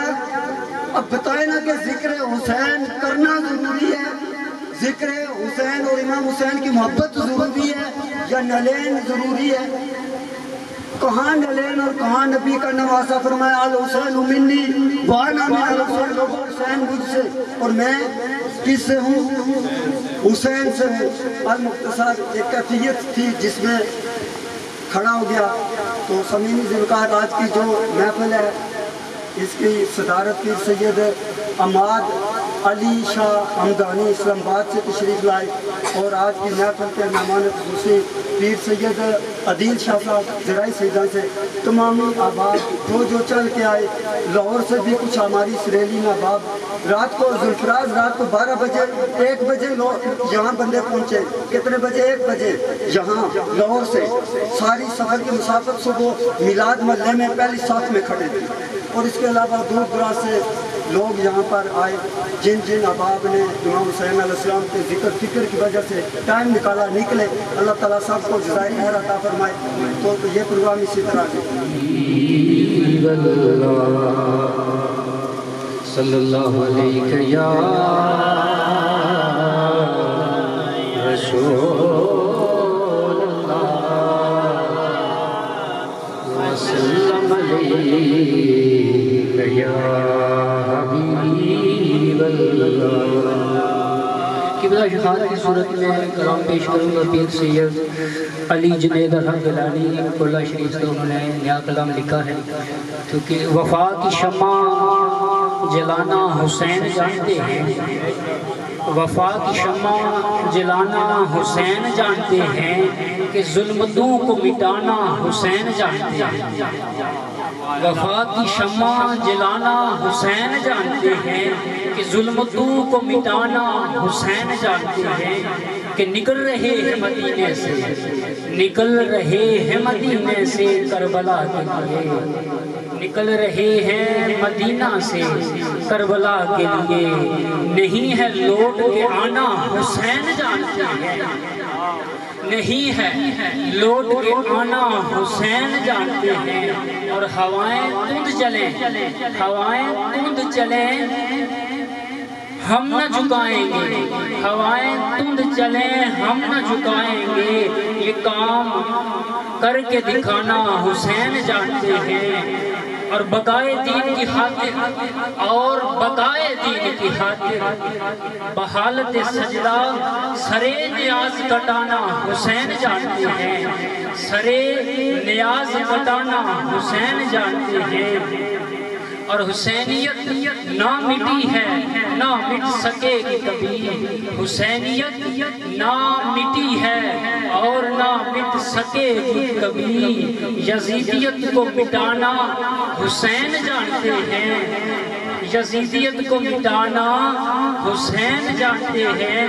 اب بتائیں نا کہ ذکر حسین کرنا ضروری ہے، ذکر حسین اور امام حسین کی محبت ضروری ہے یا نالین ضروری ہے؟ کہاں نالین اور کہاں نبی کا نواسہ فرمایا الحسین منی وانا من الحسین، حسین مجھ سے اور میں کس سے ہوں؟ حسین سے ہوں۔ المختصر ایک کیفیت تھی جس میں کھڑا ہو گیا تو سمینی ذوالفقار آج کی جو محفل ہے اس کی صدارت کی سید عماد علی شاہ حمدانی اسلام آباد سے تشریف لائے، اور آج کی محفل کے مہمان خصوصی پیر سید عدیل شاہ صاحب زراعی سیدان سے تمام احباب جو چل کے آئے، لاہور سے بھی کچھ ہماری سریلی میں احباب، رات کو ذوالفراز رات کو 12 بجے 1 بجے یہاں بندے پہنچے، کتنے بجے؟ 1 بجے یہاں لاہور سے، ساری سفر کی مسافت صبح میلاد محلے میں پہلی صف میں کھڑے تھے، اور اس کے علاوہ دور دراز سے لوگ یہاں پر آئے، جن احباب نے امام حسین علیہ السلام کے ذکر فکر کی وجہ سے ٹائم نکالا، نکلے، اللہ تعالیٰ سب کو جزائے خیر عطا فرمائے۔ تو یہ پروگرام اسی طرح سے صلی اللہ علیہ یا رسول اللہ وسلم علیہ یا حبیب قبلہ شہاد کی صورت میں کلام پیش کروں گا پیر سید علی جنید الحق گیلانی اللہ شریف سے انہوں نے نیا کلام لکھا ہے، کیونکہ وفا کی شمع جلانا حسین جانتے ہیں، وفا کی شمع جلانا حسین جانتے ہیں کہ ظلمتوں کو مٹانا حسین جانتے ہیں، وفا کی شمع جلانا حسین جانتے ہیں کہ ظلمتوں کو مٹانا حسین جانتے ہیں، کہ نکل رہے ہیں مدینے سے، نکل رہے ہیں مدینے سے کربلا کے لیے، نکل رہے ہیں مدینہ سے کربلا کے لیے، نہیں ہے لوٹ کے آنا حسین جانتے ہیں، نہیں ہے لوٹ کے آنا حسین جانتے ہیں، اور ہوائیں تند چلیں، ہوائیں تند چلیں ہم نہ جھکائیں گے، ہوائیں تند چلیں ہم نہ جھکائیں گے، یہ کام کر کے دکھانا حسین جانتے ہیں، اور بقائے دین کی خاطر، اور بقائے دین کی خاطر بحالت سجدہ سرے نیاز کٹانا حسین جانتے ہیں، سرے نیاز کٹانا حسین جانتے ہیں، اور حسینیت نہ مٹی ہے نہ مٹ سکے گی کبھی، حسینیت نہ مٹی ہے اور نہ مٹ سکے گی کبھی، یزیدیت کو مٹانا حسین جانتے ہیں، یزیدیت کو مٹانا حسین جانتے ہیں،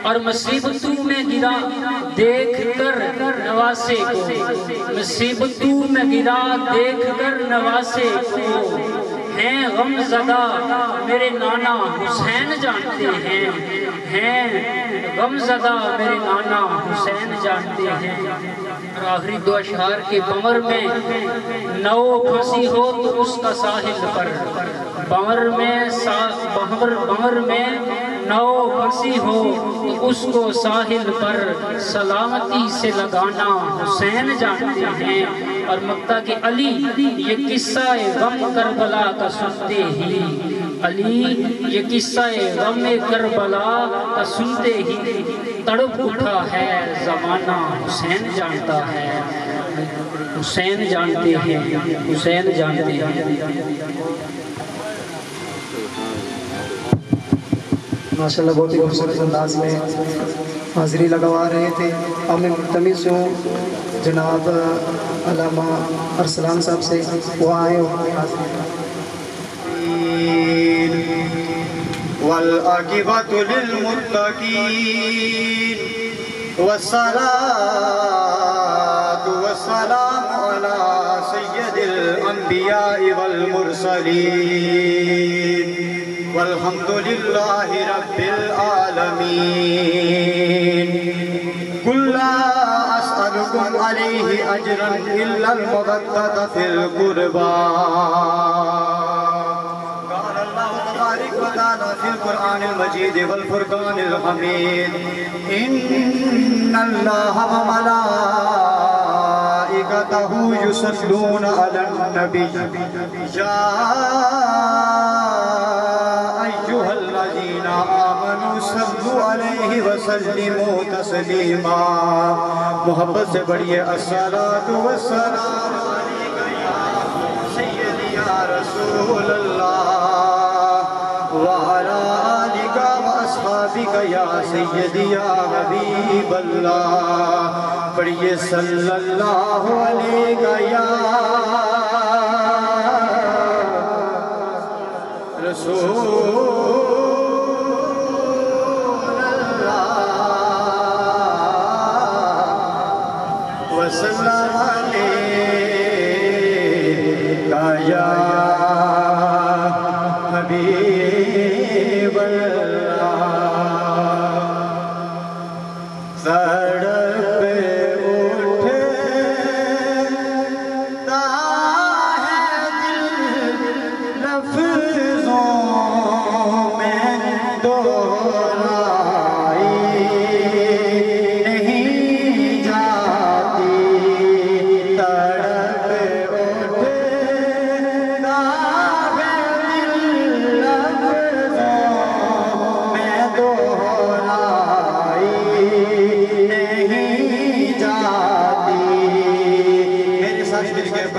اور مصیبتوں میں گرا دیکھ کر نواسے کو، مصیبتوں میں گرا دیکھ کر نواسے کو، ہیں غم زدہ میرے نانا حسین جانتے ہیں غم زدہ میرے نانا حسین جانتے ہیں۔ اور آخری دو اشعار کے بمر میں نو پھنسی ہو تو اس کا ساحل پر، بمر میں نو پھنسی ہو تو اس کو ساحل پر سلامتی سے لگانا حسین جانتے ہیں، اور مقطع کے علی یہ قصہ غم کربلا کا سنتے ہی، علی یہ قصہ غم کربلا کا سنتے ہی تڑپ اٹھا ہے زمانہ حسین جانتا ہے، حسین جانتے ہیں، حسین جانتے ہیں۔ ماشاءاللہ بہت ہی خوبصورت انداز میں حاضری لگوا رہے تھے، اور میں ملتمس ہوں جناب علامہ ارسلان صاحب سے وہ آئے والعاقبۃ للمتقین والصلاۃ والسلام علی سید الانبیاء والمرسلین والحمد للہ رب العالمین، قل لا اسألکم علیہ اجرا الا المودۃ فی القربى، قال اللہ تبارک و تعالی فی القرآن المجید والفرقان الحمید، ان اللہ وملائکتہ یصلون علی النبی یا ایہا الذین آمنوا صلوا علیہ وسلموا تسلیما، محبت سے بڑھئے الصلاۃ والسلام علیک یا سیدی یا رسول اللہ وعلی آلک واصحابک یا سیدی یا حبیب اللہ، پڑھئے صلی اللہ علیہ یا رسول اللہ وسلم علیہ یا حبیب اللہ، سڑک پہ اٹھتا ہے دل لفظوں میں دہرائی نہیں جاتی، تڑپ اٹھتا ہے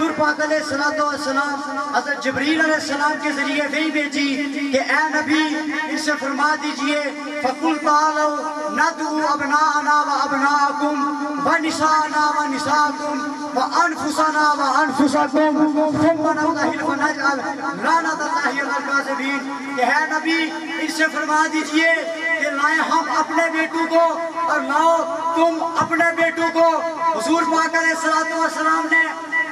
حضور پاک علیہ السلام حضرت جبریل علیہ السلام کے ذریعے وہی بھیجی کہ اے نبی ان سے فرما دیجئے فَقُلْ تَعَالَوْا نَدْعُوا أَبْنَاءَنَا وَأَبْنَاءَكُمْ وَنِسَاءَنَا وَنِسَاءَكُمْ وَأَنفُسَنَا وَأَنفُسَكُمْ ثُمَّ نَبْتَهِلْ فَنَجْعَلْ لَعْنَتَ اللَّهِ عَلَى الْكَاذِبِينَ کہ اے نبی ان سے فرما دیجئے کہ لائیں ہم اپنے بیٹوں کو اور لاؤ تم اپنے بیٹوں کو۔ حضور پاک علیہ السلام نے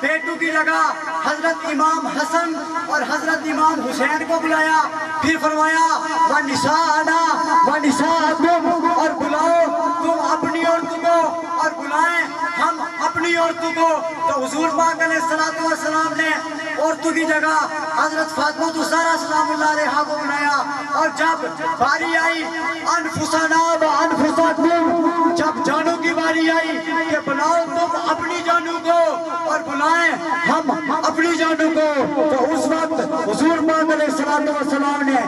بیٹوں کی جگہ حضرت امام حسن اور حضرت امام حسین کو بلایا، پھر فرمایا وَنِسَاءَنَا وَنِسَاءَكُمْ اور بلاؤ تم اپنی عورتوں کو اور بلائیں ہم اپنی عورتوں کو۔ تو حضور پاک علیہ السلام نے عورتوں کی جگہ حضرت فاطمہ الزہرا سلام اللہ علیہا کو بلایا، اور جب باری آئی انفسنا وانفسکم، جب جانوں کی باری آئی کہ بلاؤ تم اپنی جانوں کو اور بلائیں ہم اپنی جانوں کو، تو اس وقت حضور پاک علیہ السلام نے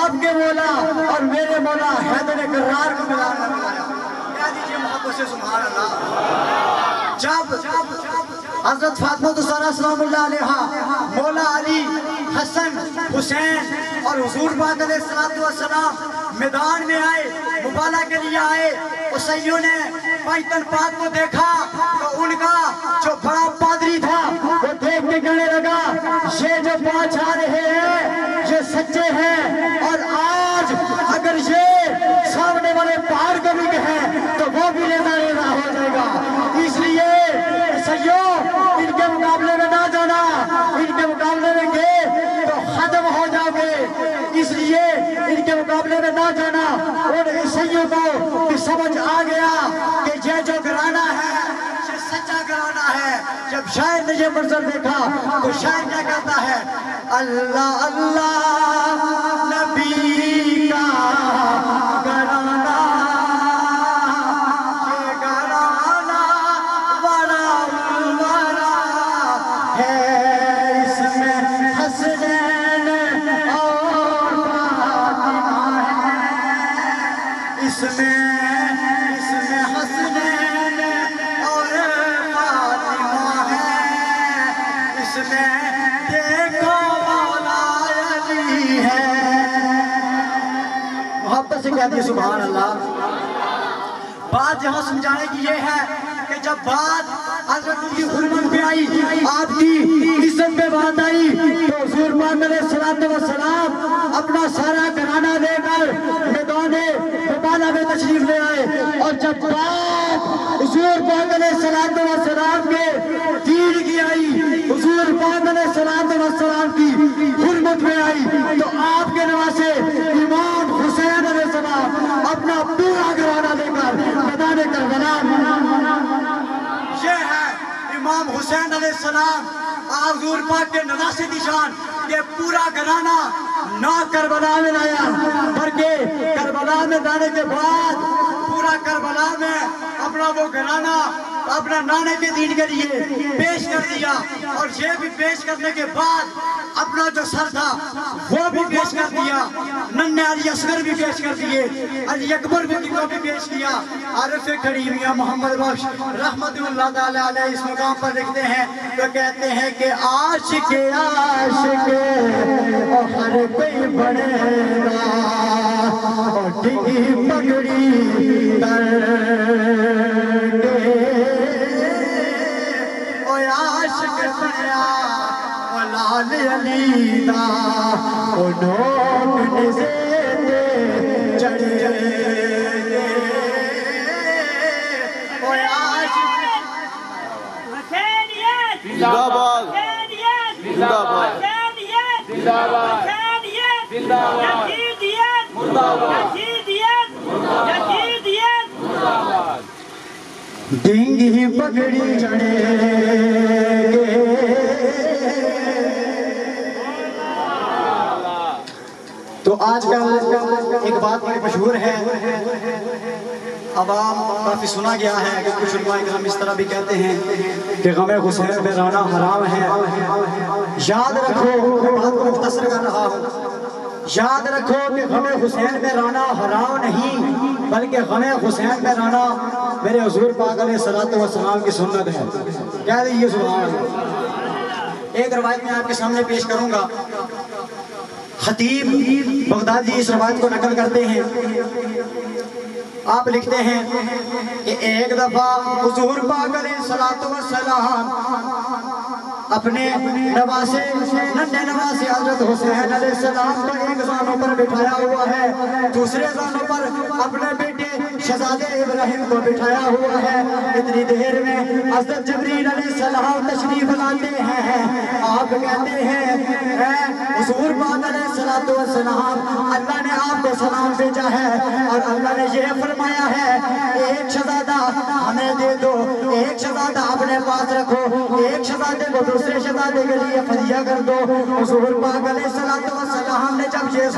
آپ کے مولا اور میرے مولا حیدر کرار کو ملایا۔ کہہ دیجئے محبت سے سبحان اللہ۔ جب حضرت فاطمہ الزہرا سلام اللہ علیہا مولا علی حسن حسین اور حضور پاک علیہ السلام میدان میں آئے، مبالہ کے لیے آئے، عیسائیوں نے پائتن پاک کو دیکھا تو ان کا جو بڑا پادری تھا وہ دیکھ کے کہنے لگا یہ جو پانچ آ رہے ہیں یہ سچے ہیں، اور آج اگر یہ سامنے والے پہاڑ کو بھی کہیں تو وہ بھی لینا ہو جائے گا۔ اس لیے عیسائیوں ان کے مقابلے میں نہ جانا، ان کے مقابلے میں گئے تو ختم ہو جاؤ گے، اس لیے ان کے مقابلے میں نہ جانا۔ اور عیسائیوں کو بھی سمجھ آ گیا کہ یہ جو گھرانہ ہے یہ سچا گھرانہ ہے۔ جب شاعر نے یہ منظر دیکھا تو شاعر کیا کہتا ہے، اللہ اللہ نبی کا گھرانہ، یہ گھرانہ بڑا الورا ہے، اس میں حسنین اور فاطمہ ہے، اس میں حسنین اور فاطمہ ہے، اس میں دیکھو مولا علی ہے۔ محبت سے کہہ دیے سبحان اللہ۔ بات یہاں سمجھانے کی یہ ہے کہ جب بات حضرت کی حرمت پہ آئی، آپ کی عزت پہ بات آئی، تو حضور پاک علیہ السلام اپنا سارا گھرانہ لے کر میدان مبالہ میں تشریف لے آئے، اور جب بات حضور پاک علیہ السلام کے دین کی آئی، حضور پاک علیہ السلام کی حرمت میں آئی، تو آپ کے نواسے امام حسین علیہ السلام اپنا پورا گھرانہ لے کر میدان کربلا۔ یہ ہے امام حسین علیہ السلام، حضور پاک کے نواسے کی شان کہ پورا گھرانہ نہ کربلا میں لایا، بلکہ کربلا میں لانے کے بعد پورا کربلا میں اپنا وہ گھرانہ اپنا نانے کے دین کے لیے پیش کر دیا، اور یہ بھی پیش کرنے کے بعد اپنا جو سر تھا وہ بھی پیش کر دیا، ننھے علی اصغر بھی پیش کر دیے، علی اکبر کو بھی پیش کیا۔ عارف کریم میاں محمد بخش رحمت اللہ تعالی علیہ اس مقام پر لکھتے ہیں تو کہتے ہیں کہ عاشق عاشق اور ہر کوئی بڑے گا، اور ڈگی پگڑی کر عاشق بنیا لال علی دا، او نوک نزیدے چڑھے او عاشق حسینیت زندہ باد، زندہ باد، زندہ باد، یزیدیت مردہ باد، یزیدیت مردہ باد۔ ڈینگی پگڑی چڑھے تو آج کل ایک بات بڑی مشہور ہے، عوام کافی سنا گیا ہے کہ کچھ علماء کرام اس طرح بھی کہتے ہیں کہ غم حسین پہ رانا حرام ہے۔ یاد رکھو، میں بات کو مختصر کر رہا ہوں، یاد رکھو کہ غم حسین پہ رانا حرام نہیں، بلکہ غم حسین پہ رانا میرے حضور پاک علیہ السلام کی سنت ہے۔ کہہ دیجئے سبحان اللہ۔ ایک روایت میں آپ کے سامنے پیش کروں گا. خطیب بغدادی اس روایت کو نقل کرتے ہیں. آپ لکھتے ہیں کہ ایک دفعہ حضور پاک علیہ الصلوۃ والسلام اپنے نواسے ننھے نواسے حضرت حسین علیہ السلام کو ایک زانوں پر بٹھایا ہوا ہے, دوسرے زانوں پر اپنے بیٹے شہزادے ابراہیم کو بٹھایا ہوا ہے. اتنی دیر میں حضرت جبریل علیہ السلام تشریف لاتے ہیں. آپ کہتے ہیں اے حضور پاک علیہ الصلوۃ والسلام, اللہ نے آپ کو سلام بھیجا ہے اور اللہ نے یہ فرمایا ہے ایک شہزادہ ہمیں دے دو, ایک شہزادہ اپنے پاس رکھو, ایک شہزادے کو دوسرے شہزادے کے لیے فدیہ کر دو. حضور پاک علیہ الصلوۃ والسلام نے جب یہ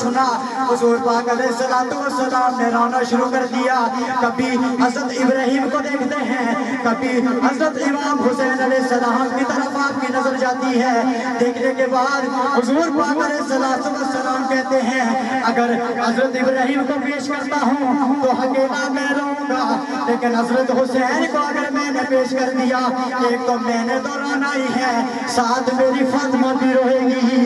سنا, حضور پاک علیہ الصلوۃ والسلام نے رونا شروع کر دیا. کبھی حضرت ابراہیم کو دیکھتے ہیں, کبھی حضرت امام حسین علیہ السلام کی طرف آپ کی نظر جاتی ہے. دیکھنے کے بعد حضور پاک علیہ الصلوۃ والسلام کہتے ہیں اگر حضرت ابراہیم کو پیش کرتا ہوں تو اکیلا میں رہوں گا, لیکن حضرت حسین کو اگر میں نے پیش کر دیا, ایک تو میں نے تو رونا ہی ہے, ساتھ میری فاطمہ بھی روئے گی.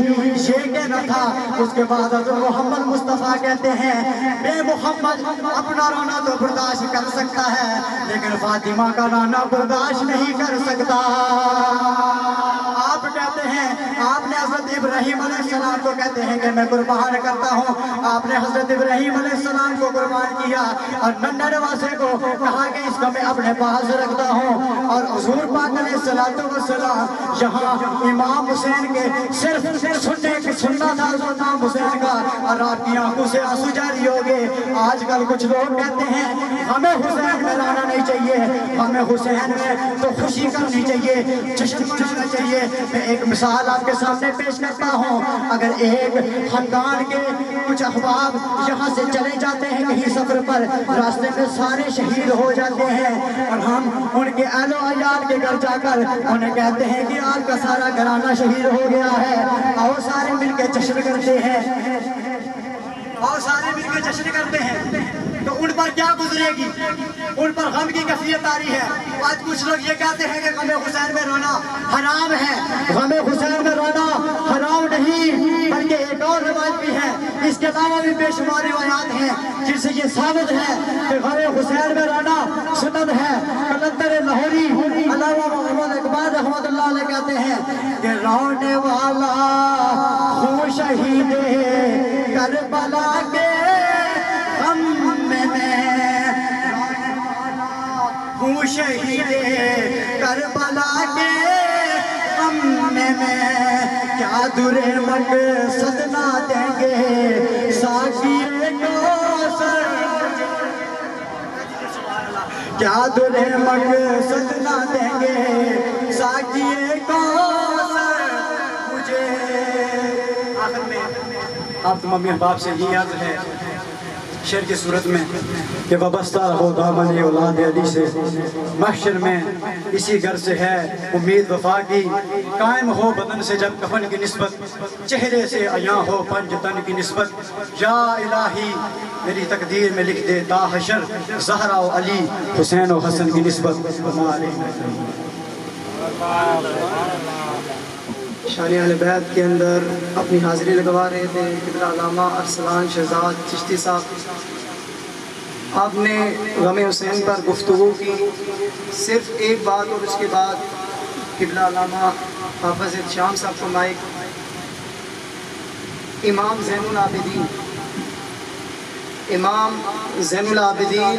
یہ کہنا تھا. اس کے بعد حضرت محمد مصطفیٰ کہتے ہیں بے محمد اپنا رونا تو برداشت کر سکتا ہے, لیکن فاطمہ کا رونا برداشت نہیں کر سکتا. آپ کہتے ہیں آپ نے حضرت ابراہیم علیہ السلام کو کہتے ہیں کہ میں قربان کرتا ہوں. آپ نے حضرت ابراہیم علیہ السلام کو قربان کیا اور ننھے نواسے کو کہا کہ اس کو میں اپنے پاس رکھتا ہوں. اور حضور پاک علیہ الصلوۃ والسلام یہاں امام حسین کے صرف سننا تھا امام حسین کا, اور آپ کی آنکھوں سے آنسو جاری ہو گئے. آج کل کچھ لوگ کہتے ہیں ہمیں حسین میں لانا نہیں چاہیے, ہمیں حسین میں تو خوشی کرنی چاہیے, جشن منانا چاہیے. میں ایک مثال آپ کے سامنے پیش کرتا ہوں. اگر ایک خاندان کے کچھ احباب یہاں سے چلے جاتے ہیں کہیں سفر پر, راستے میں سارے شہید ہو جاتے ہیں, اور ہم ان کے اہل و عیال کے گھر جا کر انہیں کہتے ہیں کہ آپ کا سارا گھرانہ شہید ہو گیا ہے, اور سارے مل کے جشن کرتے ہیں, اور سارے مل کے جشن کرتے ہیں, تو ان پر کیا گزرے گی؟ ان پر غم کی کیفیت آ رہی ہے. آج کچھ لوگ یہ کہتے ہیں کہ غم حسین میں رونا حرام ہے. غم حسین میں رونا حرام نہیں, بلکہ ایک اور روایت بھی ہے, اس کے علاوہ بھی بے شمار روایات ہیں جن سے یہ ثابت ہے کہ غم حسین میں رونا سنت ہے. قلندر لاہوری علامہ محمد اقبال رحمۃ اللہ علیہ کہتے ہیں کہ رونے والا خون شہید کربلا کے غم میں, ہوں شہید کربلا کے غم میں, کیا درے مقصد نہ دیں گے ساقی کوثر, کیا درے مقصد نہ دیں گے ساقی کوثر مجھے. آخر میں آپ تمام امی احباب سے یہ عرض ہے شعر کی صورت میں کہ وابستہ رہو دامن اولاد علی سے, محشر میں اسی گھر سے ہے امید وفا کی, قائم ہو بدن سے جب کفن کی نسبت, چہرے سے عیاں ہو پنج تن کی نسبت. یا الہی میری تقدیر میں لکھ دے تا حشر زہرا و علی حسین و حسن کی نسبت. شان اہل بیت کے اندر اپنی حاضری لگوا رہے تھے قبلہ علامہ ارسلان شہزاد چشتی صاحب. آپ نے غم حسین پر گفتگو کی, صرف ایک بات, اور اس کے بعد قبلہ علامہ حافظ شام صاحب کو مائک. امام زین العابدین, امام زین العابدین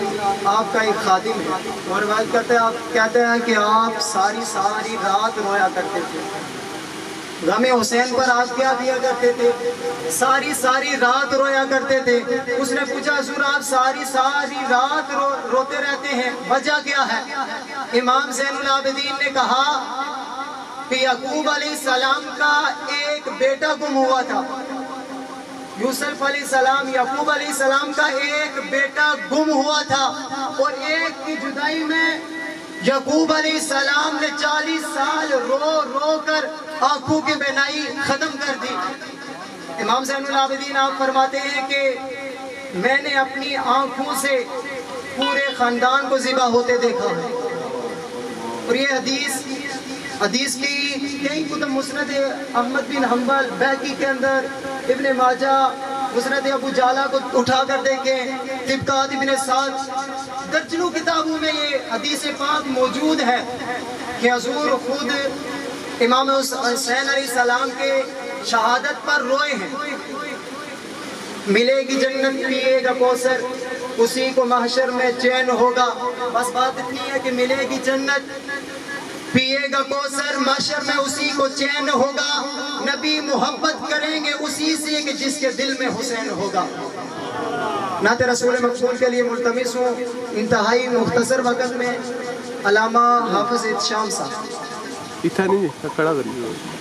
آپ کا ایک خادم ہے, اور روایت کرتے ہیں آپ کہتے ہیں کہ آپ ساری رات رویا کرتے تھے. غم حسین پر آپ کیا کیا کرتے تھے؟ ساری رات رویا کرتے تھے. اس نے پوچھا حضور آپ ساری رات روتے رہتے ہیں, وجہ کیا ہے؟ امام زین العابدین نے کہا کہ یعقوب علیہ السلام کا ایک بیٹا گم ہوا تھا. یوسف علیہ السلام, یعقوب علیہ السلام کا ایک بیٹا گم ہوا تھا, اور ایک کی جدائی میں یعقوب علیہ السلام نے 40 سال رو کر آنکھوں کی بینائی ختم کر دی. امام زین العابدین آپ فرماتے ہیں کہ میں نے اپنی آنکھوں سے پورے خاندان کو ذبح ہوتے دیکھا ہے. اور یہ حدیث کی کئی کتب مسند احمد بن حنبل بیہقی کے اندر ابن ماجہ مسند ابو جعلا کو اٹھا کر دیکھیں طبقات ابن سعد درجنوں کتابوں میں یہ حدیث پاک موجود ہے کہ حضور خود امام حسین علیہ السلام کے شہادت پر روئے ہیں ملے گی جنت پیے گا کوثر اسی کو محشر میں چین ہوگا بس بات اتنی ہے کہ ملے گی جنت پیے گا کوثر محشر میں اسی کو چین ہوگا نبی محبت کریں گے اسی سے کہ جس کے دل میں حسین ہوگا نعت رسول مقبول کے لیے ملتمس ہوں انتہائی مختصر وقت میں علامہ حافظ احتشام صاحب اتنا نہیں کھڑا کریے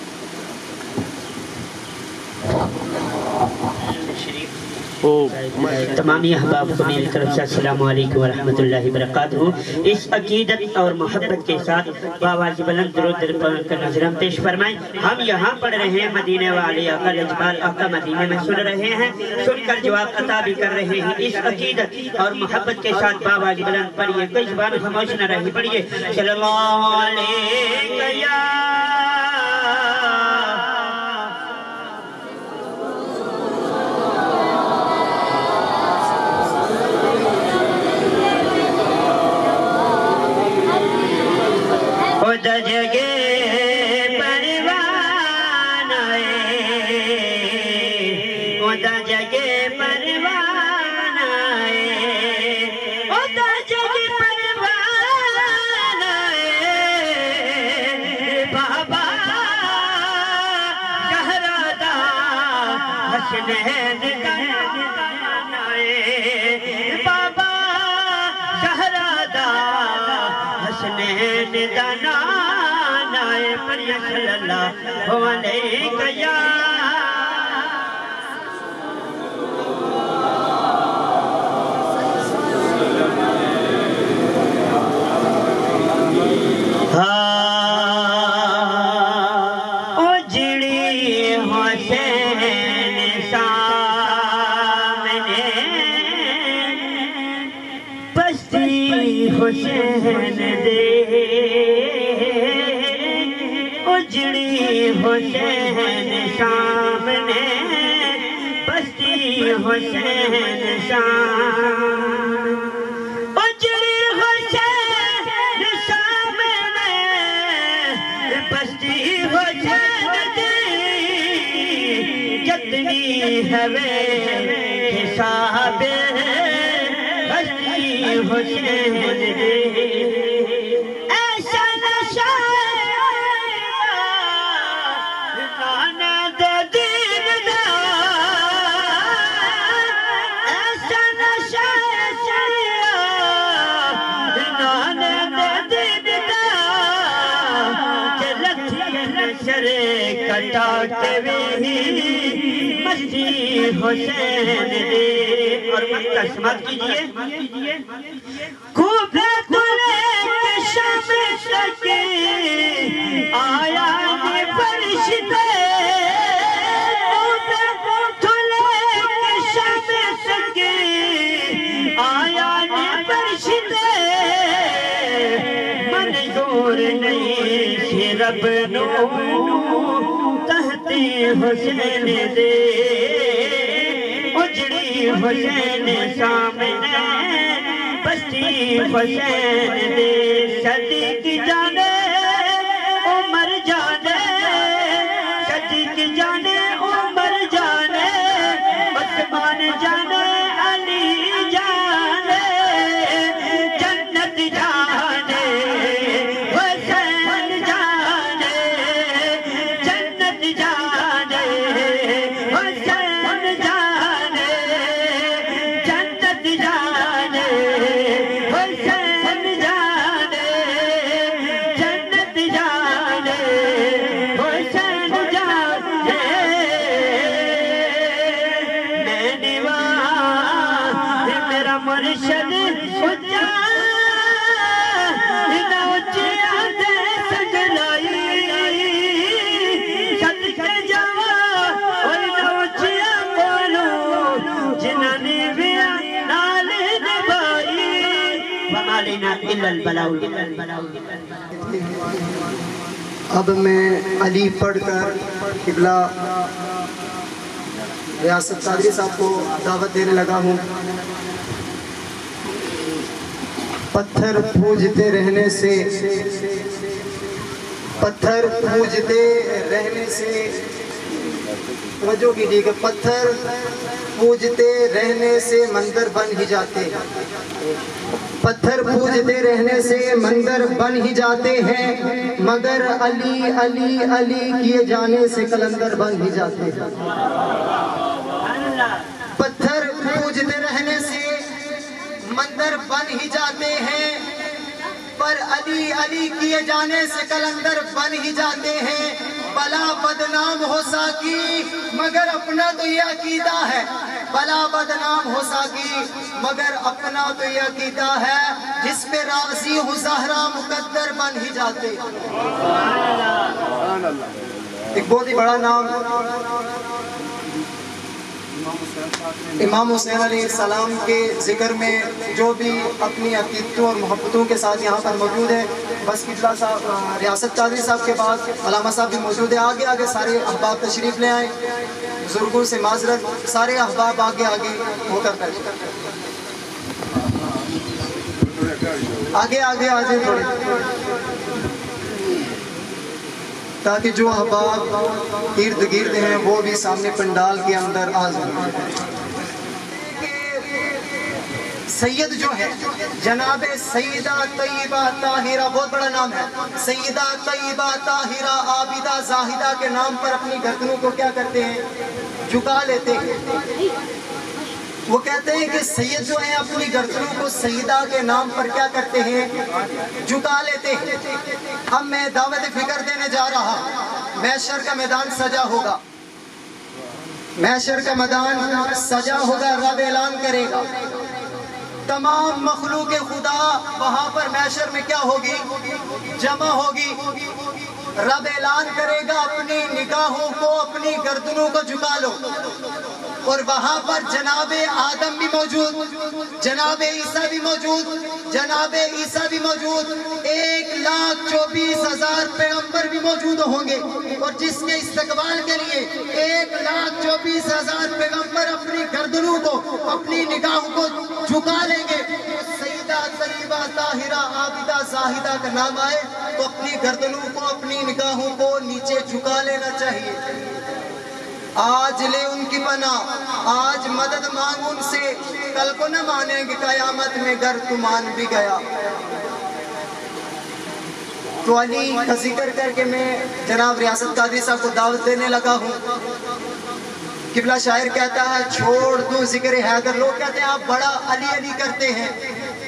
تمامی احباب کو میری طرف سے السلام علیکم ورحمۃ اللہ وبرکاتہ اس عقیدت اور محبت کے ساتھ بآواز بلند درود کا نظرم پیش فرمائیں ہم یہاں پڑھ رہے ہیں مدینے والے آقا لجپال آقا مدینے میں سن رہے ہیں سن کر جواب عطا بھی کر رہے ہیں اس عقیدت اور محبت کے ساتھ بآواز بلند پڑھیے کوئی زبان خاموش نہ رہی پڑھیے صلی اللہ علیہ یا جگے پروان آئے جگے پروان آئے جگے پروان آئے بابا شہزادہ حسنین دان آئے بابا شہزادہ حسنین دان صلی اللہ علیہ یا اجڑی حسین سامنے بستی حسین دے اجڑی حسین سامنے بستی حسین سامنے اجڑی حسین سامنے بستی حسین دی جتنی ہوے حساب بستی حسین دی ایسا نشہ کٹاتے بھی مستی حسین دے اور سمات کیجئے کوفے تلے شام تک آیا نے فرشتے کوفے تلے شام تک آیا نے فرشتے منظور نہیں سی رب نو حسین دے اجڑی حسین سامنے بستی حسین دے صدیق جانے عمر جانے صدیق جانے عمر جانے عثمان جانے علی جانے جنت جانے حسین جانے جنت جانے حسین جانے جنت جانے حسین جانے جنت جانے حسین جانے میں دیوان میرا مرشد اچھا إلا البلاء اب میں علی پڑھ کر قبلہ ریاست قادری صاحب کو دعوت دینے لگا ہوں۔ پتھر پوجتے رہنے سے توجہ کیجیے کہ پتھر پوجتے رہنے سے مندر بن ہی جاتے ہیں، پتھر پوجتے رہنے سے مندر بن ہی جاتے ہیں، مگر علی علی علی کیے جانے سے کلندر بن ہی جاتے ہیں۔ پتھر پوجتے رہنے سے مندر بن ہی جاتے ہیں، پر علی علی کیے جانے سے کلندر بن ہی جاتے ہیں۔ بلا بدنام ہو ساکی مگر اپنا تو یہ عقیدہ ہے، بلا بدنام ہو ساکی مگر اپنا تو یہ عقیدہ ہے، جس پہ راضی ہو زہرا مقدر بن ہی جاتے ہیں۔ ایک بہت ہی بڑا نام امام حسین علیہ السلام کے ذکر میں جو بھی اپنی عقیدتوں اور محبتوں کے ساتھ یہاں پر موجود ہے، بس قبلہ صاحب ریاست قادری صاحب کے بعد علامہ صاحب بھی موجود ہے، آگے آگے سارے احباب تشریف لے آئیں، بزرگوں سے معذرت، سارے احباب آگے آگے ہو کر بیٹھیں، آگے آگے آ جائیں تھوڑے، تاکہ جو احباب ارد گرد ہیں وہ بھی سامنے پنڈال کے اندر آ جائیں۔ سید جو ہے جناب سیدہ طیبہ طاہرہ، بہت بڑا نام ہے، سیدہ طیبہ طاہرہ عابدہ زاہدہ کے نام پر اپنی گردنوں کو کیا کرتے ہیں؟ جھکا لیتے ہیں۔ وہ کہتے ہیں کہ سید جو ہیں اپنی گردنوں کو سیدہ کے نام پر کیا کرتے ہیں؟ جھکا لیتے ہیں۔ اب میں دعوت فکر دینے جا رہا، محشر کا میدان سجا ہوگا، محشر کا میدان سجا ہوگا، رب اعلان کرے گا، تمام مخلوق خدا وہاں پر محشر میں کیا ہوگی؟ جمع ہوگی، رب اعلان کرے گا اپنی نگاہوں کو، اپنی گردنوں کو جھکا لو، اور وہاں پر جناب آدم بھی موجود، جناب عیسیٰ بھی موجود، جناب عیسیٰ بھی موجود، 1,24,000 پیغمبر بھی موجود ہوں گے، اور جس کے استقبال کے لیے 1,24,000 پیغمبر اپنی گردنوں کو، اپنی نگاہوں کو جھکا لیں گے۔ سیدہ طیبہ طاہرہ عابدہ زاہدہ کا نام آئے تو اپنی گردنوں کو، اپنی نگاہوں کو نیچے جھکا لینا چاہیے۔ آج لے ان کی پناہ، آج مدد مانگ ان سے، کل کو نہ مانیں گے قیامت میں گر تو مان بھی گیا۔ تو علی کا ذکر کر کے میں جناب ریاست قادری صاحب کو دعوت دینے لگا ہوں۔ قبلہ شاعر کہتا ہے چھوڑ دو ذکر حیدر، لوگ کہتے ہیں آپ بڑا علی علی کرتے ہیں،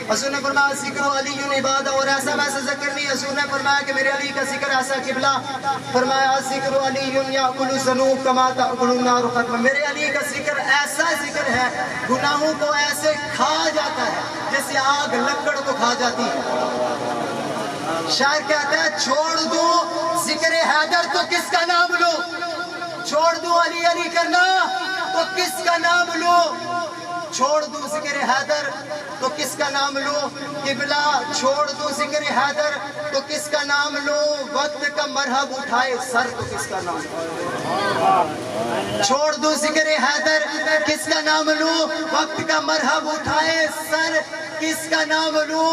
حضور نے فرمایا ذکر علی عبادہ، اور ایسا ویسا ذکر نہیں، حضور نے فرمایا کہ میرے علی کا ذکر ایسا، قبلہ فرمایا ذکر علی یاکل الذنوب کما تاکل النار ختم، میرے علی کا ذکر ایسا ذکر ہے گناہوں کو ایسے کھا جاتا ہے جیسے آگ لکڑ کو کھا جاتی ہے۔ شاعر کہتا ہے چھوڑ دو ذکر حیدر تو کس کا نام لو، چھوڑ دو علی علی کرنا تو کس کا نام لو، چھوڑ دو ذکر حیدر تو کس کا نام لو، قبلہ چھوڑ دو ذکر حیدر تو کس کا نام لو، وقت کا مرحب اٹھائے سر تو کس کا نام لو، چھوڑ دو ذکر حیدر کس کا نام لو، وقت کا مرحب اٹھائے سر کس کا نام لو،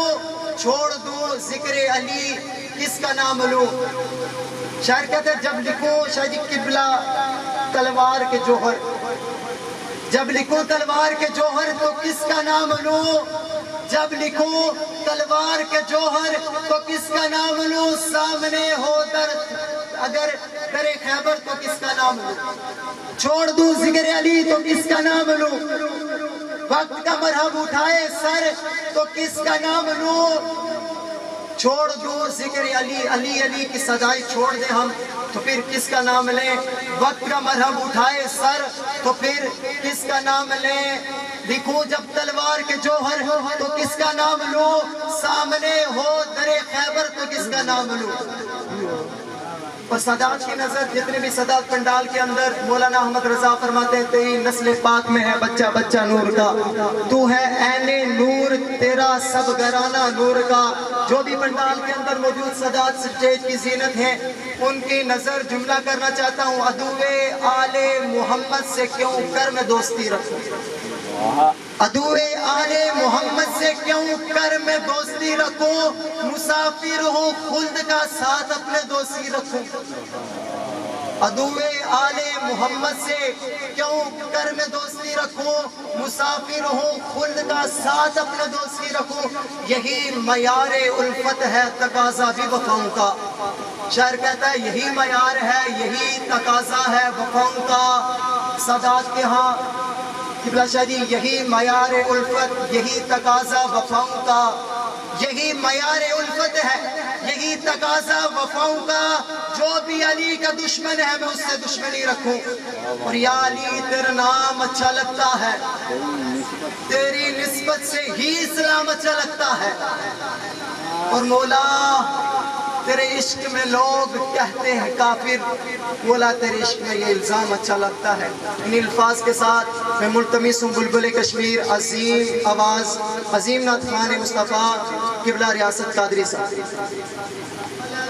چھوڑ دو ذکر علی کس کا نام لو۔ شاعر کہتے ہیں جب لکھو شاید قبلہ تلوار کے جوہر، جب لکھو تلوار کے جوہر تو کس کا نام لو، جب لکھو تلوار کے جوہر تو کس کا نام لو، سامنے ہو در اگر در خیبر تو کس کا نام لو، چھوڑ دو ذکر علی تو کس کا نام لو، وقت کا مرحب اٹھائے سر تو کس کا نام لو، چھوڑ دو ذکر علی، علی علی کی سجائی چھوڑ دیں ہم تو پھر کس کا نام لیں، وقت کا مرحب اٹھائے سر تو پھر کس کا نام لیں، لکھو جب تلوار کے جوہر تو کس کا نام لو، سامنے ہو در خیبر تو کس کا نام لو۔ اور سادات کی نظر جتنے بھی سادات پنڈال کے اندر، مولانا احمد رضا فرماتے ہیں تیری نسل پاک میں ہے بچہ بچہ نور کا، تو ہے عین نور تیرا سب گھرانہ نور کا۔ جو بھی پنڈال کے اندر موجود سادات سٹیج کی زینت ہیں ان کی نظر جملہ کرنا چاہتا ہوں، عدوِ آل محمد سے کیوں کر میں دوستی رکھوں، عدوِ آل محمد سے کیوں کر میں دوستی رکھوں، مسافر ہوں خلد کا ساتھ اپنے دوستی رکھوں، عدوِ آل محمد سے کیوں کر میں دوستی رکھوں، مسافر ہوں خلد کا ساتھ اپنے دوستی رکھوں، یہی معیار الفت ہے تقاضا بھی وفاؤں کا۔ شاعر کہتا ہے یہی معیار ہے، یہی تقاضا ہے وفاؤں کا۔ سادات کے ہاں قبلہ شاہ جی یہی معیار الفت، یہی تقاضا وفاؤں کا، یہی معیار الفت ہے، یہی تقاضا وفاؤں کا۔ جو بھی علی کا دشمن ہے میں اس سے دشمنی رکھوں، اور یا علی تیرا نام اچھا لگتا ہے، تیری نسبت سے ہی اسلام اچھا لگتا ہے، اور مولا تیرے عشق میں لوگ کہتے ہیں کافر، مولا تیرے عشق میں یہ الزام اچھا لگتا ہے۔ ان الفاظ کے ساتھ میں ملتمس ہوں بلبل کشمیر عظیم آواز، عظیم نعت خوان مصطفیٰ قبلہ ریاست قادری صاحب۔